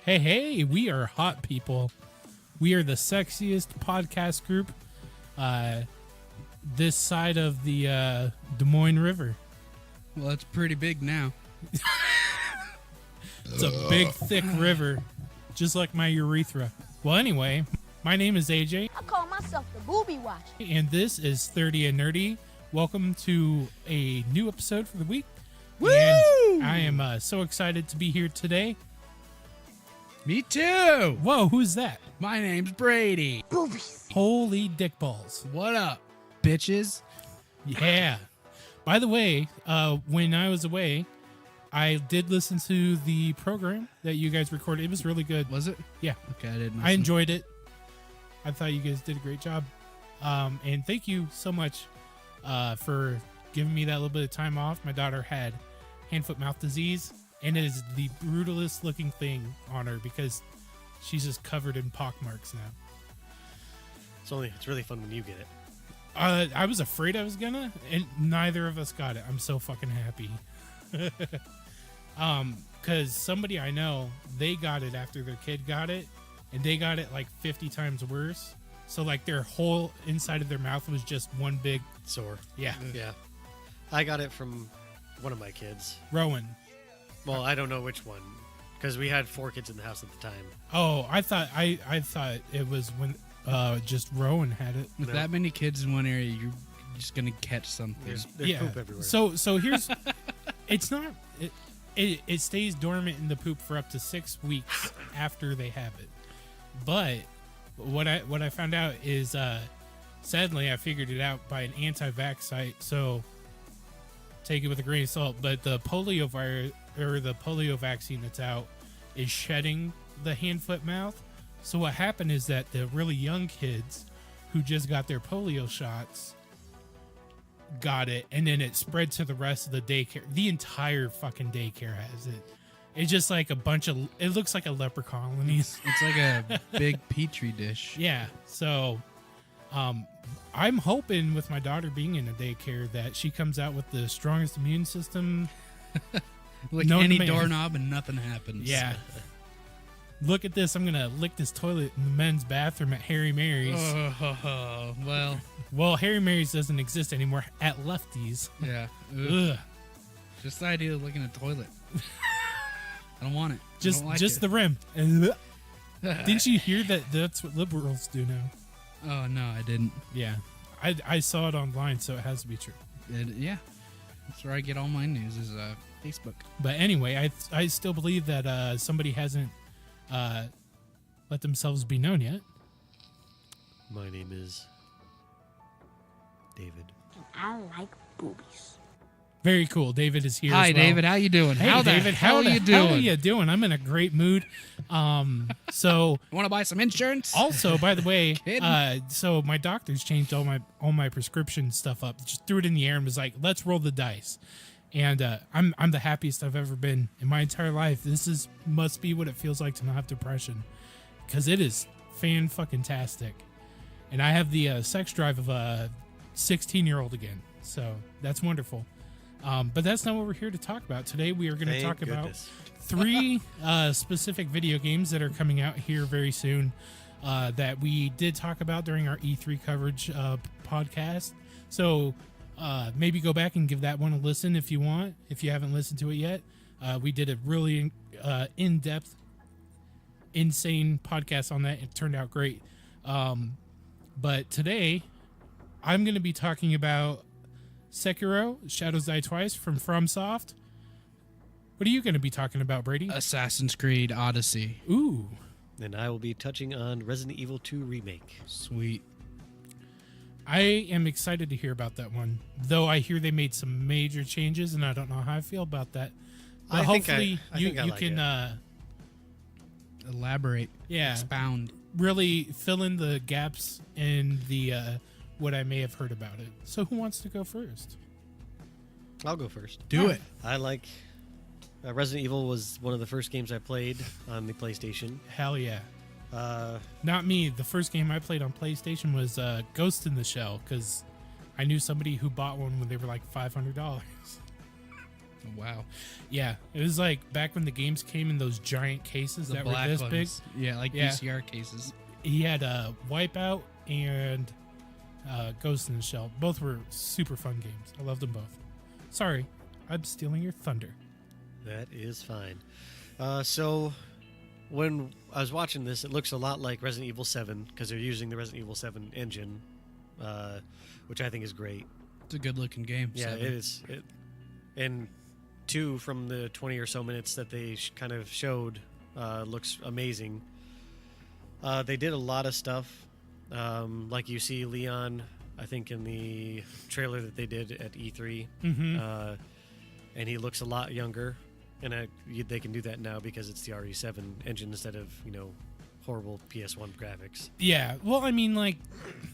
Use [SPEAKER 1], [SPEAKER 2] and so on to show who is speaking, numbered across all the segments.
[SPEAKER 1] Hey, hey, we are hot people. We are the sexiest podcast group this side of the Des Moines River.
[SPEAKER 2] Well, it's pretty big now.
[SPEAKER 1] It's a big, thick river, just like my urethra. Well, anyway, my name is AJ.
[SPEAKER 3] I call myself the booby watch.
[SPEAKER 1] And this is 30 and Nerdy. Welcome to a new episode for the week.
[SPEAKER 2] Woo!
[SPEAKER 1] And I am so excited to be here today.
[SPEAKER 2] Me too.
[SPEAKER 1] Whoa, who's that?
[SPEAKER 2] My name's Brady.
[SPEAKER 3] Boobies.
[SPEAKER 1] Holy dick balls.
[SPEAKER 2] What up, bitches?
[SPEAKER 1] Yeah. By the way, when I was away, I did listen to the program that you guys recorded. It was really good.
[SPEAKER 2] Was it?
[SPEAKER 1] Yeah.
[SPEAKER 2] Okay, I didn't.
[SPEAKER 1] I enjoyed it. I thought you guys did a great job. And thank you so much for giving me that little bit of time off. My daughter had hand-foot-mouth disease, and it is the brutalest looking thing on her because she's just covered in pockmarks now.
[SPEAKER 4] It's really fun when you get it.
[SPEAKER 1] I was afraid I was gonna, and neither of us got it. I'm so fucking happy. Because somebody I know, they got it after their kid got it, and they got it like 50 times worse. So like their whole inside of their mouth was just one big
[SPEAKER 4] Sore.
[SPEAKER 1] yeah.
[SPEAKER 4] Yeah. I got it from one of my kids.
[SPEAKER 1] Rowan.
[SPEAKER 4] Well, I don't know which one, because we had 4 kids in the house at the time.
[SPEAKER 1] Oh, I thought it was when just Rowan had it.
[SPEAKER 2] With
[SPEAKER 4] No.
[SPEAKER 2] that many kids in one area, you're just gonna catch something.
[SPEAKER 4] There's poop everywhere.
[SPEAKER 1] So here's it's not it stays dormant in the poop for up to 6 weeks after they have it. But what I found out is sadly I figured it out by an anti-vax site, so take it with a grain of salt. But the polio virus or the polio vaccine that's out is shedding the hand, foot, mouth. So what happened is that the really young kids who just got their polio shots got it, and then it spread to the rest of the daycare. The entire fucking daycare has it. It's just like a bunch of, it looks like a leper colony.
[SPEAKER 2] It's like a big petri dish.
[SPEAKER 1] Yeah. So I'm hoping with my daughter being in a daycare that she comes out with the strongest immune system.
[SPEAKER 2] Like
[SPEAKER 1] known to
[SPEAKER 2] any
[SPEAKER 1] man.
[SPEAKER 2] doorknob and nothing happens.
[SPEAKER 1] Yeah. Look at this. I'm going to lick this toilet in the men's bathroom at Harry Mary's.
[SPEAKER 2] Well,
[SPEAKER 1] Well, Harry Mary's doesn't exist anymore at Lefty's.
[SPEAKER 2] yeah.
[SPEAKER 1] Ugh.
[SPEAKER 2] Just the idea of licking a toilet. I don't want it.
[SPEAKER 1] Just the rim. Didn't you hear that that's what liberals do now?
[SPEAKER 2] Oh, no, I didn't.
[SPEAKER 1] Yeah. I saw it online, so it has to be true.
[SPEAKER 2] Yeah. That's where I get all my news is Facebook.
[SPEAKER 1] But anyway, I still believe that somebody hasn't let themselves be known yet.
[SPEAKER 4] My name is David.
[SPEAKER 3] I like boobies.
[SPEAKER 1] Very cool. David is here.
[SPEAKER 2] Hi,
[SPEAKER 1] as well.
[SPEAKER 2] David. How you doing?
[SPEAKER 1] Hey,
[SPEAKER 2] how the
[SPEAKER 1] David.
[SPEAKER 2] hell
[SPEAKER 1] How
[SPEAKER 2] are
[SPEAKER 1] the
[SPEAKER 2] you
[SPEAKER 1] hell
[SPEAKER 2] doing?
[SPEAKER 1] are you doing? I'm in a great mood. So
[SPEAKER 2] Want to buy some insurance?
[SPEAKER 1] also, by the way,
[SPEAKER 2] Kidding.
[SPEAKER 1] so my doctor's changed all my prescription stuff up. Just threw it in the air and was like, "Let's roll the dice." And I'm the happiest I've ever been in my entire life. This must be what it feels like to not have depression, because it is fan-fucking-tastic. And I have the sex drive of a 16-year-old again, so that's wonderful. But that's not what we're here to talk about. Today we are going to
[SPEAKER 4] Thank
[SPEAKER 1] talk
[SPEAKER 4] goodness.
[SPEAKER 1] about 3 specific video games that are coming out here very soon that we did talk about during our E3 coverage podcast. So maybe go back and give that one a listen if you want, if you haven't listened to it yet. We did a really in-depth, insane podcast on that. It turned out great. But today I'm going to be talking about Sekiro, Shadows Die Twice from FromSoft. What are you going to be talking about, Brady?
[SPEAKER 2] Assassin's Creed Odyssey.
[SPEAKER 1] Ooh.
[SPEAKER 4] And I will be touching on Resident Evil 2 Remake.
[SPEAKER 2] Sweet.
[SPEAKER 1] I am excited to hear about that one, though I hear they made some major changes, and I don't know how I feel about that. But hopefully
[SPEAKER 4] I
[SPEAKER 1] you
[SPEAKER 4] like
[SPEAKER 1] can
[SPEAKER 2] Elaborate.
[SPEAKER 1] yeah,
[SPEAKER 2] Expound.
[SPEAKER 1] really fill in the gaps in the what I may have heard about it. So who wants to go first?
[SPEAKER 4] I'll go first.
[SPEAKER 2] Do it.
[SPEAKER 4] I like... Resident Evil was one of the first games I played on the PlayStation.
[SPEAKER 1] Hell yeah. Not me. The first game I played on PlayStation was Ghost in the Shell, because I knew somebody who bought one when they were like $500.
[SPEAKER 2] Wow.
[SPEAKER 1] Yeah, it was like back when the games came in those giant cases
[SPEAKER 2] The
[SPEAKER 1] that were
[SPEAKER 2] black
[SPEAKER 1] this
[SPEAKER 2] ones.
[SPEAKER 1] big.
[SPEAKER 2] Yeah, like
[SPEAKER 1] Yeah.
[SPEAKER 2] VCR cases.
[SPEAKER 1] He had Wipeout and Ghost in the Shell. Both were super fun games. I loved them both. Sorry, I'm stealing your thunder.
[SPEAKER 4] That is fine. So, when I was watching this, it looks a lot like Resident Evil 7 because they're using the Resident Evil 7 engine, which I think is great.
[SPEAKER 2] It's a good looking game.
[SPEAKER 4] Yeah,
[SPEAKER 2] 7.
[SPEAKER 4] it is. And 2 from the 20 or so minutes that they kind of showed looks amazing. They did a lot of stuff. Like you see Leon, I think, in the trailer that they did at E3.
[SPEAKER 1] Mm-hmm.
[SPEAKER 4] And he looks a lot younger. And they can do that now because it's the RE7 engine instead of, horrible PS1 graphics.
[SPEAKER 1] Yeah, well, I mean, like,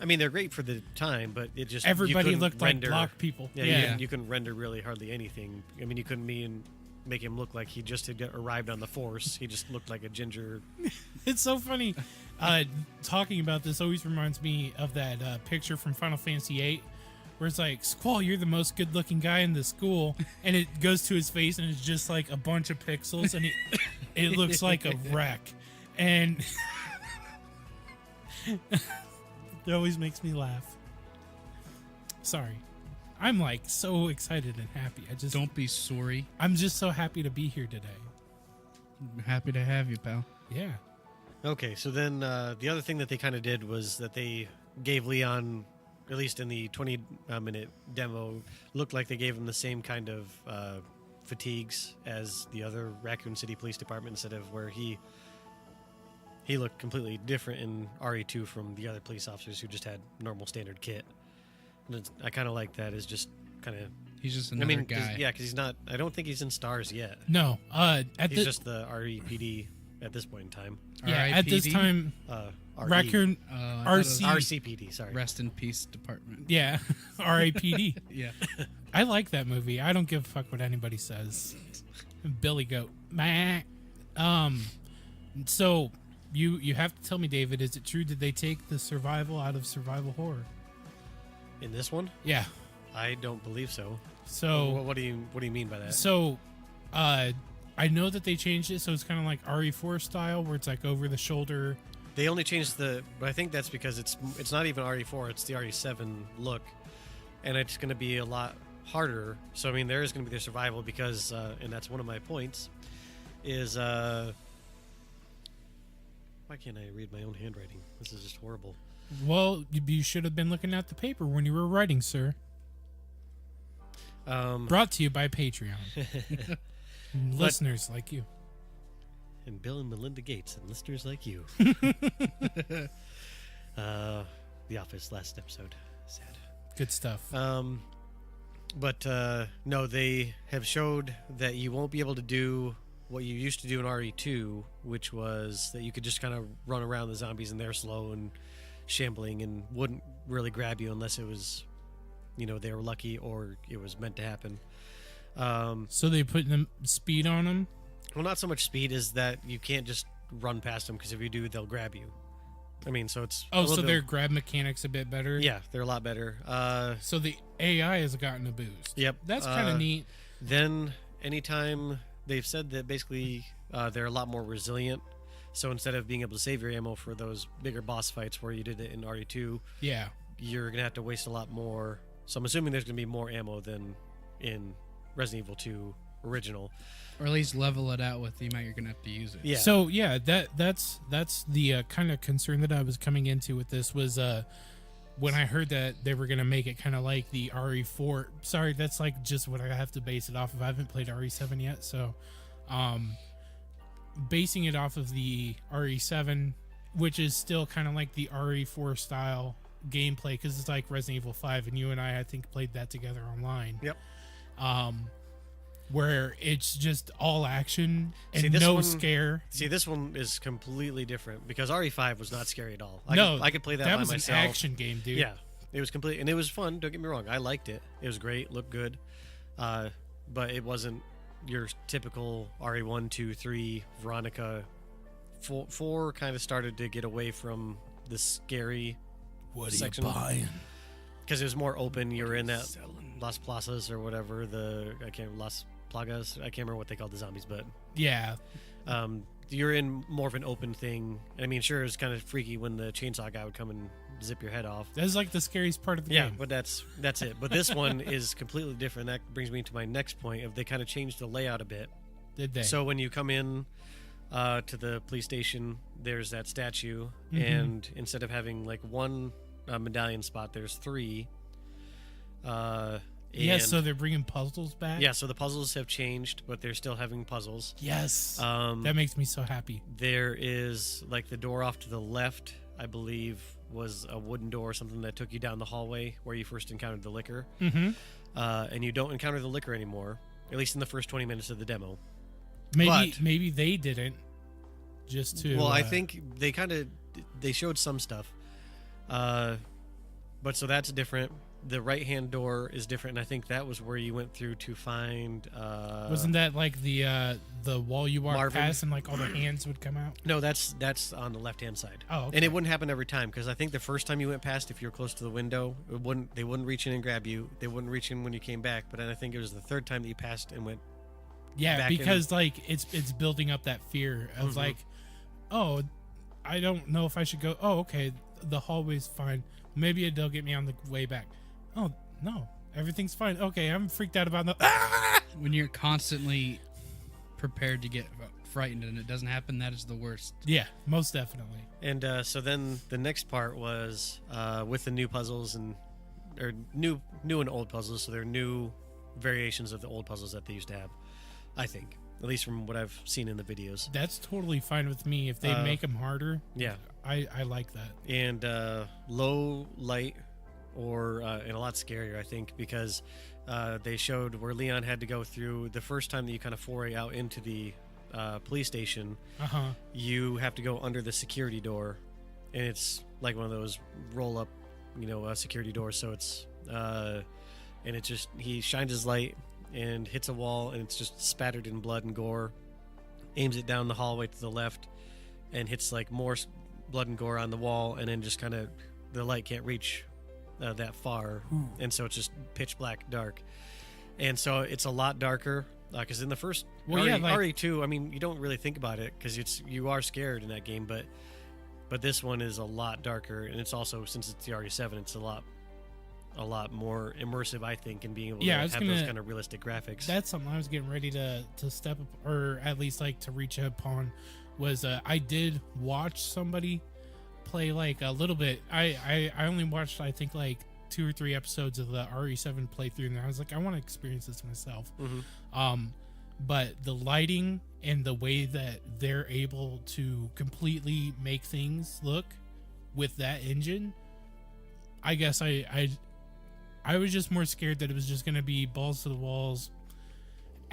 [SPEAKER 4] I mean, they're great for the time, but it just... you
[SPEAKER 1] everybody
[SPEAKER 4] couldn't
[SPEAKER 1] looked
[SPEAKER 4] render,
[SPEAKER 1] like block people.
[SPEAKER 4] Yeah, you couldn't render really hardly anything. I mean, you couldn't make him look like he just had arrived on the Force. He just looked like a ginger...
[SPEAKER 1] It's so funny. Talking about this always reminds me of that picture from Final Fantasy VIII where it's like, Squall, you're the most good-looking guy in the school. And it goes to his face, and it's just like a bunch of pixels, and it looks like a wreck. And it always makes me laugh. Sorry. I'm like so excited and happy.
[SPEAKER 2] Don't be sorry.
[SPEAKER 1] I'm just so happy to be here today.
[SPEAKER 2] I'm happy to have you, pal.
[SPEAKER 1] Yeah.
[SPEAKER 4] Okay, so then the other thing that they kind of did was that they gave Leon, at least in the 20-minute demo, looked like they gave him the same kind of fatigues as the other Raccoon City Police Department, instead of where he looked completely different in RE2 from the other police officers who just had normal standard kit. And I kind of like that as just kind of...
[SPEAKER 2] He's just another guy.
[SPEAKER 4] Yeah, because he's not... I don't think he's in Stars yet.
[SPEAKER 1] No.
[SPEAKER 4] He's just the REPD at this point in time.
[SPEAKER 1] Yeah, at this
[SPEAKER 2] RIPD?
[SPEAKER 1] time,
[SPEAKER 4] RE.
[SPEAKER 1] Raccoon
[SPEAKER 2] I thought it was
[SPEAKER 1] RC.
[SPEAKER 4] RCPD, sorry.
[SPEAKER 2] Rest in Peace Department.
[SPEAKER 1] Yeah, RAPD.
[SPEAKER 2] Yeah.
[SPEAKER 1] I like that movie. I don't give a fuck what anybody says. Billy Goat. Meh. So you have to tell me, David, is it true, did they take the survival out of survival horror?
[SPEAKER 4] In this one?
[SPEAKER 1] Yeah.
[SPEAKER 4] I don't believe so.
[SPEAKER 1] So
[SPEAKER 4] What do you mean by that?
[SPEAKER 1] So, I know that they changed it, so it's kind of like RE4 style, where it's like over the shoulder.
[SPEAKER 4] They only changed but I think that's because it's not even RE4, it's the RE7 look, and it's going to be a lot harder. So I mean, there is going to be the survival because, and that's one of my points, is why can't I read my own handwriting? This is just horrible.
[SPEAKER 1] Well, you should have been looking at the paper when you were writing, sir. Brought to you by Patreon. Listeners like you.
[SPEAKER 4] And Bill and Melinda Gates and listeners like you. The Office last episode. Sad.
[SPEAKER 1] Good stuff.
[SPEAKER 4] But no, they have showed that you won't be able to do what you used to do in RE2, which was that you could just kind of run around the zombies and they're slow and shambling and wouldn't really grab you unless it was, they were lucky or it was meant to happen.
[SPEAKER 1] So they put them speed on them?
[SPEAKER 4] Well, not so much speed as that you can't just run past them, because if you do, they'll grab you. I mean, so it's...
[SPEAKER 1] Oh, so their grab mechanics a bit better?
[SPEAKER 4] Yeah, they're a lot better.
[SPEAKER 1] So the AI has gotten a boost.
[SPEAKER 4] Yep.
[SPEAKER 1] That's kind of neat.
[SPEAKER 4] Then, anytime... They've said that basically they're a lot more resilient. So instead of being able to save your ammo for those bigger boss fights where you did it in RE2,
[SPEAKER 1] yeah,
[SPEAKER 4] you're going to have to waste a lot more. So I'm assuming there's going to be more ammo than in Resident Evil 2 original.
[SPEAKER 2] Or at least level it out with the amount you're going to have to use it.
[SPEAKER 4] Yeah.
[SPEAKER 1] So yeah, that's the kind of concern that I was coming into with this was when I heard that they were going to make it kind of like the RE4. Sorry, that's like just what I have to base it off of. I haven't played RE7 yet, so basing it off of the RE7, which is still kind of like the RE4 style gameplay, because it's like Resident Evil 5, and you and I think played that together online.
[SPEAKER 4] Yep.
[SPEAKER 1] Where it's just all action and
[SPEAKER 4] See, this
[SPEAKER 1] no
[SPEAKER 4] one-
[SPEAKER 1] scare.
[SPEAKER 4] See, this one is completely different because RE5 was not scary at all. I could play that by
[SPEAKER 1] was
[SPEAKER 4] myself.
[SPEAKER 1] an action game, dude.
[SPEAKER 4] Yeah, it was complete, and it was fun. Don't get me wrong, I liked it. It was great, looked good, but it wasn't your typical RE1, 2, 3. Veronica, 4 kind of started to get away from the scary section. Because it was more open. You were in that Las Plazas or whatever, Las plagas. I can't remember what they called the zombies, but
[SPEAKER 1] Yeah.
[SPEAKER 4] you're in more of an open thing. I mean, sure, it's kind of freaky when the chainsaw guy would come and zip your head off.
[SPEAKER 1] That's like the scariest part of the
[SPEAKER 4] Yeah,
[SPEAKER 1] game.
[SPEAKER 4] but that's it. But this one is completely different. That brings me to my next point of they kind of changed the layout a bit.
[SPEAKER 1] Did they?
[SPEAKER 4] So when you come in to the police station, there's that statue, and instead of having like one medallion spot, there's 3.
[SPEAKER 1] Yes, so they're bringing puzzles back?
[SPEAKER 4] Yeah, so the puzzles have changed, but they're still having puzzles.
[SPEAKER 1] Yes. That makes me so happy.
[SPEAKER 4] There is like the door off to the left, I believe, was a wooden door or something that took you down the hallway where you first encountered the liquor. And you don't encounter the liquor anymore, at least in the first 20 minutes of the demo.
[SPEAKER 1] Maybe they didn't. Just to.
[SPEAKER 4] Well, I think they showed some stuff. But so that's different. The right-hand door is different, and I think that was where you went through to find.
[SPEAKER 1] Wasn't that like the wall you walked
[SPEAKER 4] Marvin?
[SPEAKER 1] past and like all the hands would come out?
[SPEAKER 4] No, that's on the left-hand side.
[SPEAKER 1] Oh, okay.
[SPEAKER 4] And it wouldn't happen every time because I think the first time you went past, if you were close to the window, they wouldn't reach in and grab you. They wouldn't reach in when you came back. But then I think it was the third time that you passed and went.
[SPEAKER 1] Yeah,
[SPEAKER 4] back
[SPEAKER 1] because like it's building up that fear of like, oh, I don't know if I should go. Oh, okay, the hallway's fine. Maybe they'll get me on the way back. Oh no, everything's fine. Okay, I'm freaked out about the.
[SPEAKER 2] When you're constantly prepared to get frightened and it doesn't happen, that is the worst.
[SPEAKER 1] Yeah, most definitely.
[SPEAKER 4] And so then the next part was with the new puzzles or new and old puzzles. So they're new variations of the old puzzles that they used to have. I think, at least from what I've seen in the videos.
[SPEAKER 1] That's totally fine with me if they make them harder.
[SPEAKER 4] Yeah,
[SPEAKER 1] I like that.
[SPEAKER 4] And low light. And a lot scarier, I think, because they showed where Leon had to go through the first time that you kind of foray out into the police station. You have to go under the security door, and it's like one of those roll-up, security doors. So it's and it just he shines his light and hits a wall, and it's just spattered in blood and gore. Aims it down the hallway to the left, and hits like more blood and gore on the wall, and then just kind of the light can't reach that far, and so it's just pitch black dark, and so it's a lot darker because in the first RE2, I mean, you don't really think about it because you are scared in that game, but this one is a lot darker, and it's also, since it's the RE7, it's a lot more immersive, I think, in being able to have those kind of realistic graphics.
[SPEAKER 1] That's something I was getting ready to step up, or at least like to reach upon, was I did watch somebody play like a little bit. I only watched, I think, like 2 or 3 episodes of the RE7 playthrough, and I was like, I want to experience this myself. But the lighting and the way that they're able to completely make things look with that engine, I guess I was just more scared that it was just going to be balls to the walls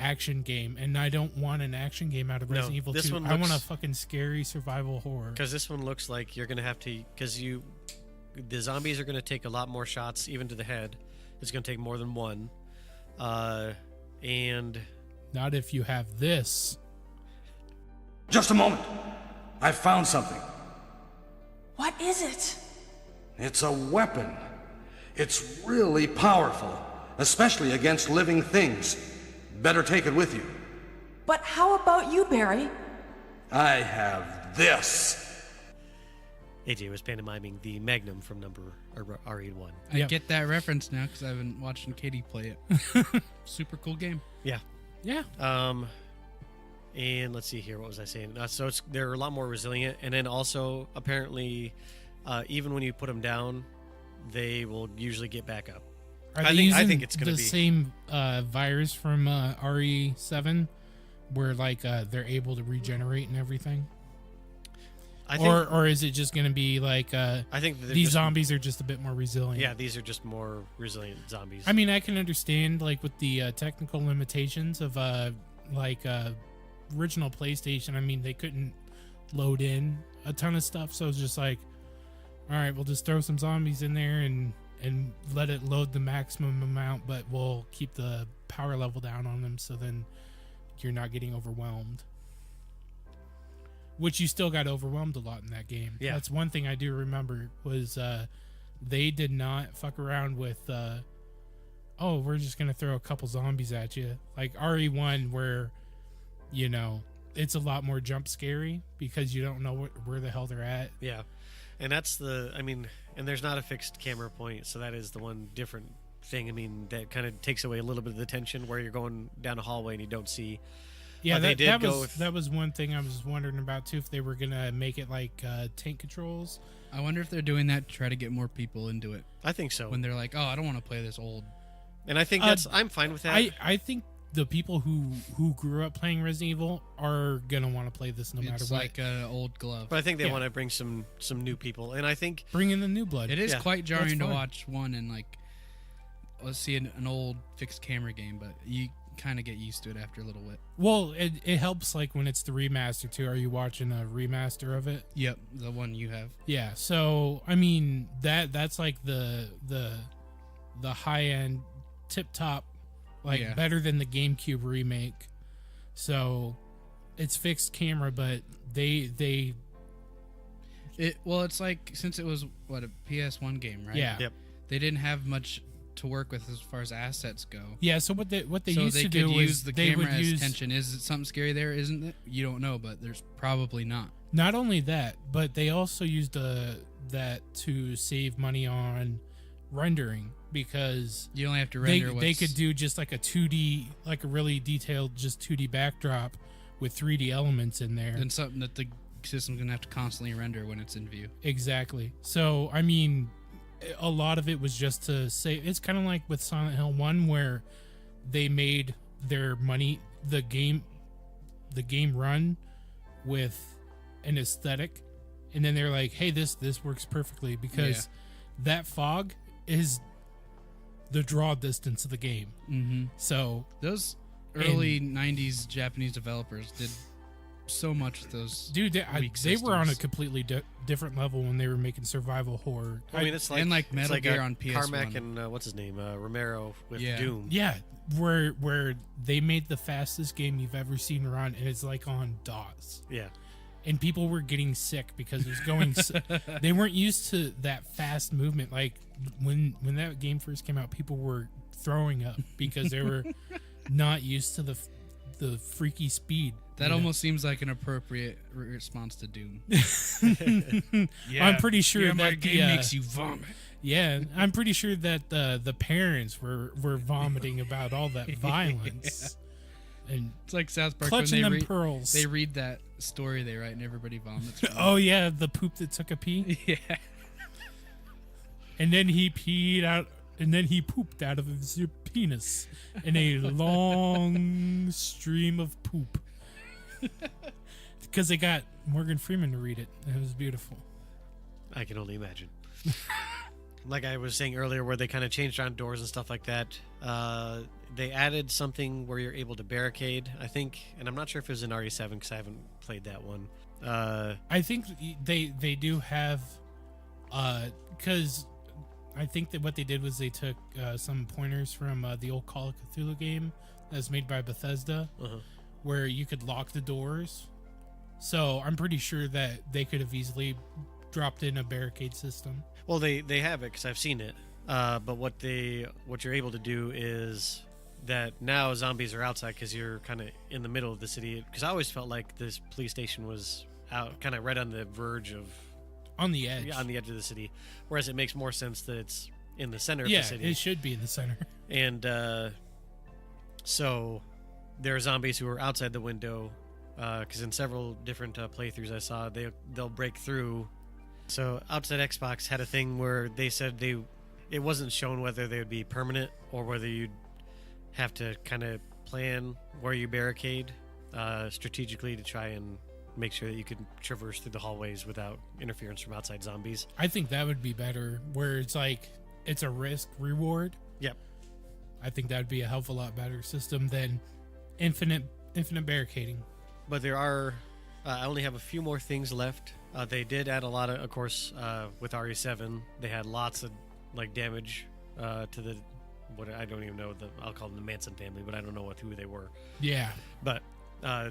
[SPEAKER 1] action game, and I don't want an action game out of Resident Evil 2. I want a fucking scary survival horror.
[SPEAKER 4] Because this one looks like you're going to have to, the zombies are going to take a lot more shots, even to the head. It's going to take more than one. And
[SPEAKER 1] not if you have this.
[SPEAKER 5] Just a moment. I found something.
[SPEAKER 6] What is it?
[SPEAKER 5] It's a weapon. It's really powerful, especially against living things. Better take it with you.
[SPEAKER 6] But how about you, Barry?
[SPEAKER 5] I have this.
[SPEAKER 4] AJ was pantomiming the Magnum from RE1.
[SPEAKER 2] I get that reference now because I've been watching Katie play it. Super cool game.
[SPEAKER 4] Yeah.
[SPEAKER 1] Yeah.
[SPEAKER 4] And let's see here. What was I saying? So they're a lot more resilient. And then also, apparently, even when you put them down, they will usually get back up.
[SPEAKER 1] I think it's going to be the same virus from RE7, where like they're able to regenerate and everything. Or is it just going to be like I think these zombies are just a bit more resilient?
[SPEAKER 4] Yeah, these are just more resilient zombies.
[SPEAKER 1] I mean, I can understand like with the technical limitations of original PlayStation. I mean, they couldn't load in a ton of stuff, so it's just like, all right, we'll just throw some zombies in there and let it load the maximum amount, but we'll keep the power level down on them, so then you're not getting overwhelmed. Which you still got overwhelmed a lot in that game.
[SPEAKER 4] Yeah.
[SPEAKER 1] That's one thing I do remember was they did not fuck around with oh, we're just gonna throw a couple zombies at you, like RE1, where it's a lot more jump scary because you don't know where the hell they're at.
[SPEAKER 4] Yeah, and that's and there's not a fixed camera point, so that is the one different thing. I mean, that kind of takes away a little bit of the tension where you're going down a hallway and you don't see.
[SPEAKER 1] Yeah,
[SPEAKER 4] that
[SPEAKER 1] was one thing I was wondering about too, if they were gonna make it like tank controls.
[SPEAKER 2] I wonder if they're doing that to try to get more people into it.
[SPEAKER 4] I think so.
[SPEAKER 2] When they're like, oh, I don't want to play this old.
[SPEAKER 4] And I think I'm fine with that.
[SPEAKER 1] I think the people who grew up playing Resident Evil are gonna want to play this no matter
[SPEAKER 2] It's
[SPEAKER 1] what.
[SPEAKER 2] like an old glove.
[SPEAKER 4] But I think they want to bring some new people, and I think
[SPEAKER 1] Bring in the new blood.
[SPEAKER 2] It is quite jarring to
[SPEAKER 1] fun.
[SPEAKER 2] watch one and like, let's see an old fixed camera game, but you kind of get used to it after a little bit.
[SPEAKER 1] Well, it helps like when it's the remaster too. Are you watching a remaster of it?
[SPEAKER 2] Yep, the one you have.
[SPEAKER 1] Yeah. So I mean that's like the high end, tip top, like better than the GameCube remake. So it's fixed camera, but it's
[SPEAKER 2] like, since it was a PS1 game, right?
[SPEAKER 1] Yeah.
[SPEAKER 4] Yep.
[SPEAKER 2] They didn't have much to work with as far as assets go.
[SPEAKER 1] Yeah, so what they
[SPEAKER 2] So
[SPEAKER 1] used
[SPEAKER 2] they
[SPEAKER 1] to
[SPEAKER 2] could
[SPEAKER 1] do
[SPEAKER 2] use
[SPEAKER 1] was
[SPEAKER 2] the
[SPEAKER 1] they
[SPEAKER 2] camera
[SPEAKER 1] would
[SPEAKER 2] as
[SPEAKER 1] use
[SPEAKER 2] tension. Is it something scary there? Isn't it? You don't know, but there's probably not.
[SPEAKER 1] not only that, but they also used that to save money on rendering, because
[SPEAKER 2] You only have to
[SPEAKER 1] they
[SPEAKER 2] render
[SPEAKER 1] they could do just like a 2D, like a really detailed just 2D backdrop with 3D elements in there.
[SPEAKER 2] and something that the system's going to have to constantly render when it's in view.
[SPEAKER 1] Exactly. So I mean, a lot of it was just to say, it's kind of like with Silent Hill 1, where they made their money, the game run with an aesthetic, and then they're like, hey, this works perfectly because that fog is the draw distance of the game.
[SPEAKER 2] Mm-hmm.
[SPEAKER 1] So
[SPEAKER 2] Those early 90s Japanese developers did so much with those.
[SPEAKER 1] dude, they were on a
[SPEAKER 2] systems.
[SPEAKER 1] completely different level when they were making survival horror.
[SPEAKER 4] I mean, it's like
[SPEAKER 2] and like Metal Gear
[SPEAKER 4] a
[SPEAKER 2] on PS1.
[SPEAKER 4] Carmack and what's his name, Romero with
[SPEAKER 2] Yeah.
[SPEAKER 4] Doom.
[SPEAKER 1] Yeah, where they made the fastest game you've ever seen run, and it's like on DOS,
[SPEAKER 4] Yeah.
[SPEAKER 1] and people were getting sick because it was going. They weren't used to that fast movement. Like when that game first came out, people were throwing up because they were not used to the freaky speed.
[SPEAKER 2] That almost seems like an appropriate response to Doom.
[SPEAKER 1] I'm pretty sure
[SPEAKER 2] my
[SPEAKER 1] that
[SPEAKER 2] game makes you vomit.
[SPEAKER 1] Yeah, I'm pretty sure that the parents were vomiting about all that violence. And
[SPEAKER 2] It's like South Park
[SPEAKER 1] clutching
[SPEAKER 2] when
[SPEAKER 1] them pearls.
[SPEAKER 2] they read that story they write and everybody vomits. from
[SPEAKER 1] Oh yeah, the poop that took a pee,
[SPEAKER 2] it. Yeah.
[SPEAKER 1] and then he peed out, and then he pooped out of his penis in a long stream of poop. Because they got Morgan Freeman to read it. It was beautiful.
[SPEAKER 4] I can only imagine. Like I was saying earlier, where they kind of changed around doors and stuff like that. They added something where you're able to barricade, I think, and I'm not sure if it was in RE7 because I haven't played that one.
[SPEAKER 1] I think they do have, because I think that what they did was they took some pointers from the old Call of Cthulhu game that's made by Bethesda, where you could lock the doors. So I'm pretty sure that they could have easily dropped in a barricade system.
[SPEAKER 4] Well, they have it because I've seen it. But what you're able to do is that now zombies are outside because you're kind of in the middle of the city. Because I always felt like this police station was out, kind of right on the verge of,
[SPEAKER 1] On the edge.
[SPEAKER 4] yeah, on the edge of the city. Whereas it makes more sense that it's in the center of
[SPEAKER 1] Yeah,
[SPEAKER 4] the city.
[SPEAKER 1] it should be in the center.
[SPEAKER 4] And so there are zombies who are outside the window, because in several different playthroughs I saw, they'll break through. So Outside Xbox had a thing where they said it wasn't shown whether they would be permanent or whether you'd have to kind of plan where you barricade strategically to try and make sure that you can traverse through the hallways without interference from outside zombies.
[SPEAKER 1] I think that would be better, where it's like it's a risk reward.
[SPEAKER 4] Yep.
[SPEAKER 1] I think that would be a hell of a lot better system than infinite barricading.
[SPEAKER 4] But there are, I only have a few more things left. They did add a lot of course, with RE7, they had lots of like damage to the, what I don't even know, I'll call them the Manson family, but I don't know who they were.
[SPEAKER 1] Yeah.
[SPEAKER 4] But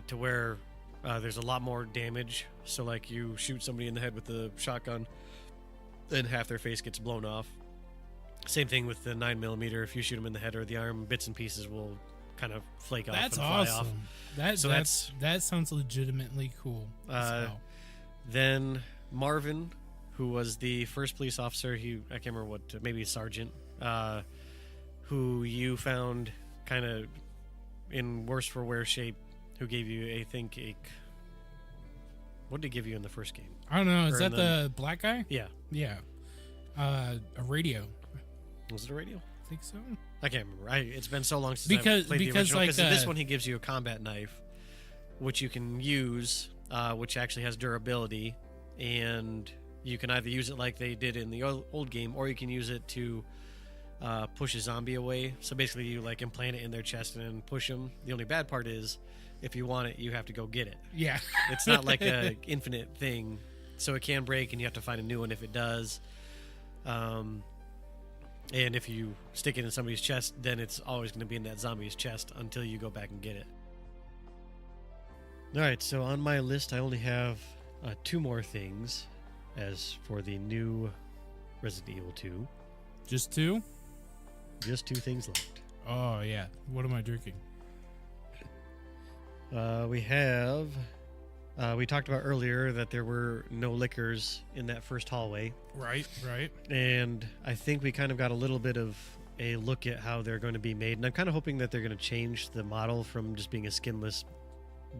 [SPEAKER 4] to where there's a lot more damage. So like you shoot somebody in the head with a shotgun, and half their face gets blown off. Same thing with the 9mm. If you shoot them in the head or the arm, bits and pieces will kind of flake off and
[SPEAKER 1] That's
[SPEAKER 4] fly
[SPEAKER 1] awesome.
[SPEAKER 4] off.
[SPEAKER 1] That sounds legitimately cool.
[SPEAKER 4] Then Marvin, who was the first police officer, I can't remember what, maybe sergeant, who you found kind of in worse for wear shape, who gave you, I think, what did he give you in the first game?
[SPEAKER 1] I don't know. Is
[SPEAKER 4] Or
[SPEAKER 1] that
[SPEAKER 4] in
[SPEAKER 1] the black guy?
[SPEAKER 4] Yeah.
[SPEAKER 1] Yeah. A radio.
[SPEAKER 4] Was it a radio?
[SPEAKER 1] I think so.
[SPEAKER 4] I can't remember. It's been so long since
[SPEAKER 1] Because-
[SPEAKER 4] I've played the
[SPEAKER 1] because,
[SPEAKER 4] original.
[SPEAKER 1] like,
[SPEAKER 4] Because this one, he gives you a combat knife, which you can use, which actually has durability, and you can either use it like they did in the old game, or you can use it to push a zombie away. So basically, you like implant it in their chest and then push them. The only bad part is, if you want it, you have to go get it.
[SPEAKER 1] Yeah.
[SPEAKER 4] It's not like a infinite thing, so it can break, and you have to find a new one if it does. And if you stick it in somebody's chest, then it's always going to be in that zombie's chest until you go back and get it. All right, so on my list, I only have 2 more things as for the new Resident Evil 2.
[SPEAKER 1] Just 2?
[SPEAKER 4] Just 2 things left.
[SPEAKER 1] Oh, yeah. What am I drinking?
[SPEAKER 4] We talked about earlier that there were no liquors in that first hallway.
[SPEAKER 1] Right.
[SPEAKER 4] And I think we kind of got a little bit of a look at how they're going to be made. And I'm kind of hoping that they're going to change the model from just being a skinless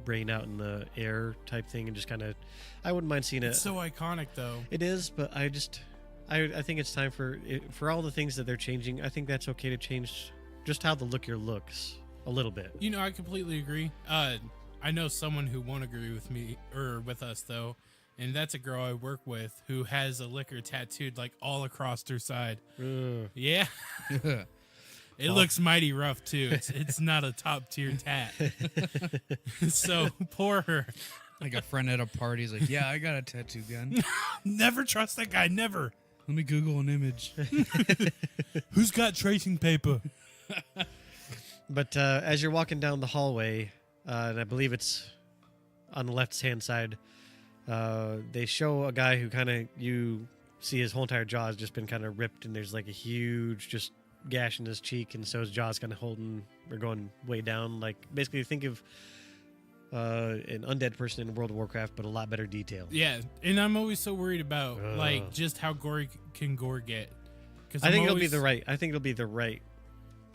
[SPEAKER 4] brain out in the air type thing and just kind of, I wouldn't mind seeing it.
[SPEAKER 1] It's so iconic, though.
[SPEAKER 4] It is, but I think it's time for all the things that they're changing. I think that's okay to change just how the looker looks a little bit.
[SPEAKER 1] You know, I completely agree. I know someone who won't agree with me or with us, though, and that's a girl I work with who has a liquor tattooed like all across her side.
[SPEAKER 4] Ugh.
[SPEAKER 1] Yeah. It looks mighty rough too. It's not a top tier tat. So poor her.
[SPEAKER 2] Like a friend at a party is like, yeah, I got a tattoo gun.
[SPEAKER 1] Never trust that guy. Never.
[SPEAKER 2] Let me Google an image.
[SPEAKER 1] Who's got tracing paper?
[SPEAKER 4] But as you're walking down the hallway, and I believe it's on the left-hand side, they show a guy who kind of, you see his whole entire jaw has just been kind of ripped, and there's like a huge just gash in his cheek, and so his jaw's kind of holding or going way down. Like, basically think of an undead person in World of Warcraft, but a lot better detail.
[SPEAKER 1] Yeah, and I'm always so worried about like just how gory can gore get. Because
[SPEAKER 4] I think it'll be the right.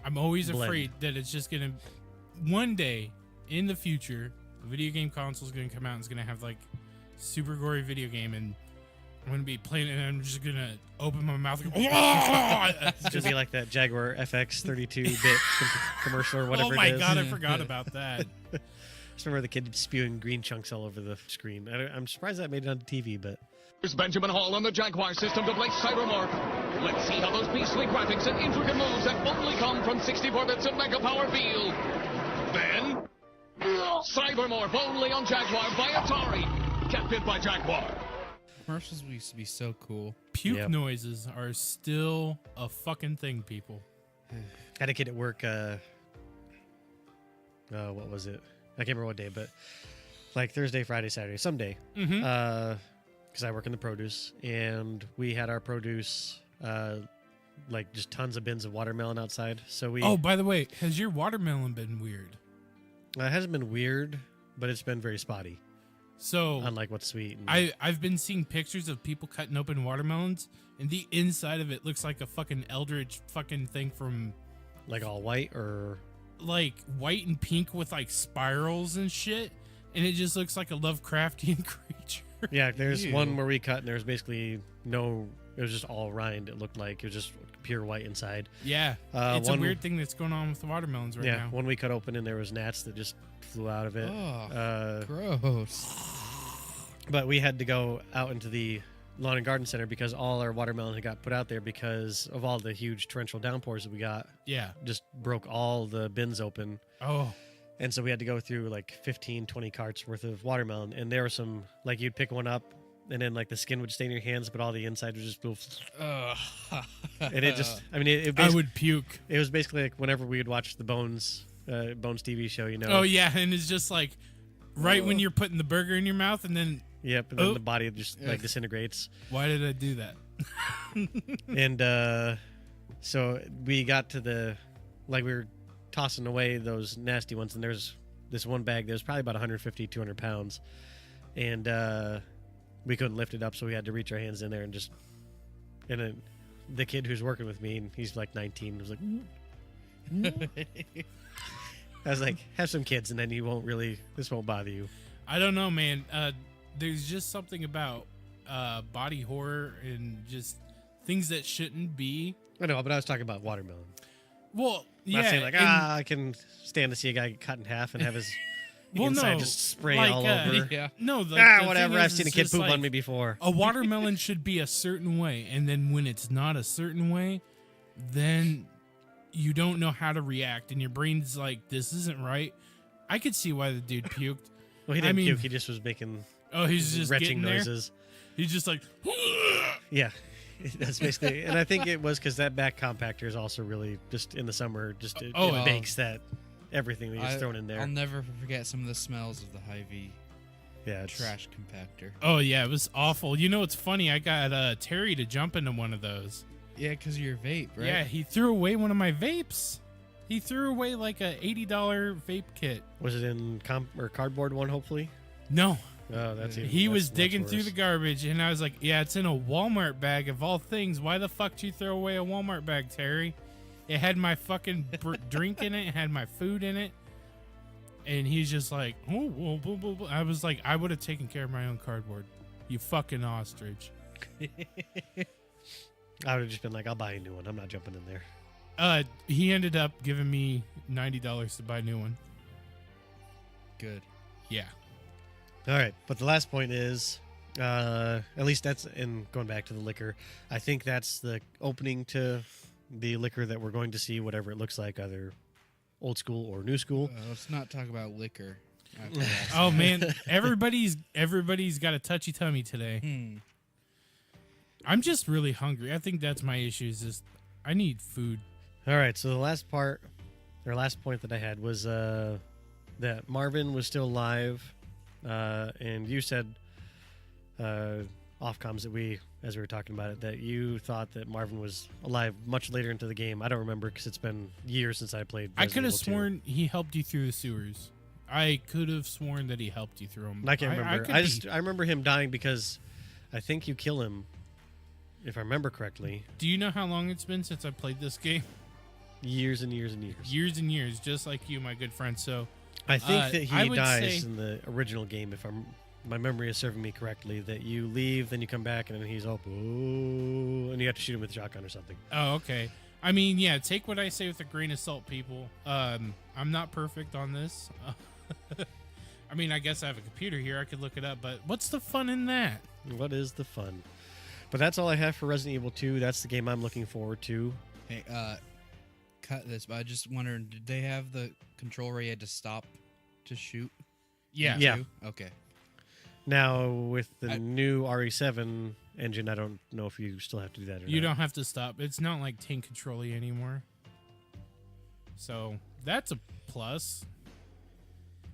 [SPEAKER 1] I'm always
[SPEAKER 4] blend.
[SPEAKER 1] afraid that it's just gonna one day in the future, a video game console is gonna come out and it's gonna have like super gory video game, and I'm gonna be playing it and I'm just gonna open my mouth and go,
[SPEAKER 4] It's gonna be like that Jaguar FX 32-bit commercial or whatever.
[SPEAKER 1] oh my
[SPEAKER 4] it is.
[SPEAKER 1] god, I forgot about that.
[SPEAKER 4] Just remember the kid spewing green chunks all over the screen. I'm surprised that made it onto TV, but
[SPEAKER 7] Here's Benjamin Hall on the Jaguar system to play Cybermorph. Let's see how those beastly graphics and intricate moves that only come from 64 bits of Mega Power feel. Then, Cybermorph only on Jaguar by Atari. Captured by Jaguar.
[SPEAKER 2] Commercials used to be so cool.
[SPEAKER 1] Puke
[SPEAKER 4] Yep.
[SPEAKER 1] noises are still a fucking thing, people.
[SPEAKER 4] had a kid at work. What was it? I can't remember what day, but like Thursday, Friday, Saturday, someday. Because I work in the produce, and we had our produce, like just tons of bins of watermelon outside. So we.
[SPEAKER 1] Oh, by the way, has your watermelon been weird?
[SPEAKER 4] It hasn't been weird, but it's been very spotty.
[SPEAKER 1] So
[SPEAKER 4] Unlike what's sweet. And,
[SPEAKER 1] I've been seeing pictures of people cutting open watermelons, and the inside of it looks like a fucking eldritch fucking thing from
[SPEAKER 4] like all white or.
[SPEAKER 1] like white and pink with like spirals and shit, and it just looks like a Lovecraftian creature.
[SPEAKER 4] Yeah, there's
[SPEAKER 2] Ew.
[SPEAKER 4] one where we cut, and there was basically no. It was just all rind. It looked like it was just pure white inside.
[SPEAKER 1] Yeah, it's
[SPEAKER 4] one-
[SPEAKER 1] a weird thing that's going on with the watermelons right
[SPEAKER 4] yeah,
[SPEAKER 1] now.
[SPEAKER 4] one we cut open, and there was gnats that just flew out of it.
[SPEAKER 2] Oh, gross.
[SPEAKER 4] But we had to go out into the lawn and garden center because all our watermelon had got put out there because of all the huge torrential downpours that we got.
[SPEAKER 1] Yeah.
[SPEAKER 4] Just broke all the bins open.
[SPEAKER 1] Oh,
[SPEAKER 4] And so we had to go through like 15, 20 carts worth of watermelon. And there were some, like you'd pick one up and then like the skin would stain your hands, but all the inside would just go. And it just, I mean,
[SPEAKER 1] I would puke.
[SPEAKER 4] it was basically like whenever we would watch the Bones TV show, you know.
[SPEAKER 1] Oh yeah, and it's just like right when you're putting the burger in your mouth, and then
[SPEAKER 4] Yep. And then
[SPEAKER 1] Oh.
[SPEAKER 4] the body just like disintegrates.
[SPEAKER 1] why did I do that?
[SPEAKER 4] And So we got to we were tossing away those nasty ones, and there's this one bag that was probably about 150, 200 pounds. And we couldn't lift it up, so we had to reach our hands in there and just... And then the kid who's working with me, and he's like 19, was like... I was like, have some kids, and then this won't bother you.
[SPEAKER 1] I don't know, man. There's just something about body horror and just things that shouldn't be.
[SPEAKER 4] I know, but I was talking about watermelon.
[SPEAKER 1] Well, yeah.
[SPEAKER 4] Not saying like, I can stand to see a guy get cut in half and have his inside just spray all over.
[SPEAKER 2] Yeah.
[SPEAKER 1] No, like,
[SPEAKER 4] whatever. I've seen a kid poop
[SPEAKER 1] like,
[SPEAKER 4] on me before.
[SPEAKER 1] A watermelon should be a certain way, and then when it's not a certain way, then you don't know how to react, and your brain's like, this isn't right. I could see why the dude puked.
[SPEAKER 4] Well, he didn't puke. He just was making
[SPEAKER 1] he's just
[SPEAKER 4] retching
[SPEAKER 1] getting
[SPEAKER 4] noises.
[SPEAKER 1] He's just like...
[SPEAKER 4] Yeah. That's basically... And I think it was because that back compactor is also really just in the summer, just it makes that everything that he's thrown in there.
[SPEAKER 2] I'll never forget some of the smells of the Hy-Vee
[SPEAKER 4] it's
[SPEAKER 2] trash compactor.
[SPEAKER 1] Oh, yeah, it was awful. You know what's funny? I got Terry to jump into one of those.
[SPEAKER 2] Yeah, because of your vape, right?
[SPEAKER 1] Yeah, he threw away one of my vapes. He threw away like a $80 vape kit.
[SPEAKER 4] Was it in cardboard one, hopefully?
[SPEAKER 1] No.
[SPEAKER 4] Oh, that's even,
[SPEAKER 1] He
[SPEAKER 4] that's
[SPEAKER 1] was
[SPEAKER 4] much
[SPEAKER 1] digging
[SPEAKER 4] worse.
[SPEAKER 1] through the garbage, and I was like, yeah, it's in a Walmart bag of all things. Why the fuck did you throw away a Walmart bag, Terry? It had my fucking drink in it. It had my food in it. And he's just like, oh, whoa, blah, blah, blah. I was like, I would have taken care of my own cardboard. You fucking ostrich.
[SPEAKER 4] I would have just been like, I'll buy a new one. I'm not jumping in there.
[SPEAKER 1] He ended up giving me $90 to buy a new one.
[SPEAKER 2] Good.
[SPEAKER 1] Yeah.
[SPEAKER 4] All right, but the last point is, at least that's in going back to the liquor. I think that's the opening to the liquor that we're going to see, whatever it looks like, either old school or new school.
[SPEAKER 2] Let's not talk about liquor. after that.
[SPEAKER 1] Oh man, everybody's got a touchy tummy today. I'm just really hungry. I think that's my issue. Is just I need food.
[SPEAKER 4] All right, so the last point that I had was that Marvin was still alive, and you said off comms that as we were talking about it, that you thought that Marvin was alive much later into the game. I don't remember because it's been years since I played.
[SPEAKER 1] I could have
[SPEAKER 4] Resident Evil 2.
[SPEAKER 1] sworn he helped you through the sewers. I could have sworn that he helped you through them.
[SPEAKER 4] I can't remember. I remember him dying because I think you kill him, if I remember correctly.
[SPEAKER 1] Do you know how long it's been since I played this game?
[SPEAKER 4] Years and years and years.
[SPEAKER 1] Years and years, just like you, my good friend. So
[SPEAKER 4] I think that
[SPEAKER 1] I
[SPEAKER 4] he
[SPEAKER 1] would
[SPEAKER 4] dies
[SPEAKER 1] say-
[SPEAKER 4] in the original game, if my memory is serving me correctly, that you leave, then you come back, and then he's all, "Ooh," and you have to shoot him with a shotgun or something.
[SPEAKER 1] Oh, okay. I mean, yeah, take what I say with a grain of salt, people. I'm not perfect on this. I mean, I guess I have a computer here. I could look it up, but what's the fun in that?
[SPEAKER 4] What is the fun? But that's all I have for Resident Evil 2. That's the game I'm looking forward to.
[SPEAKER 2] Hey, cut this, but I just wondering, did they have the control where you had to stop to shoot?
[SPEAKER 1] Yeah.
[SPEAKER 4] Yeah.
[SPEAKER 2] Okay.
[SPEAKER 4] Now, with the new RE7 engine, I don't know if you still have to do that or
[SPEAKER 1] You
[SPEAKER 4] not.
[SPEAKER 1] don't have to stop. It's not like tank control-y anymore. So that's a plus.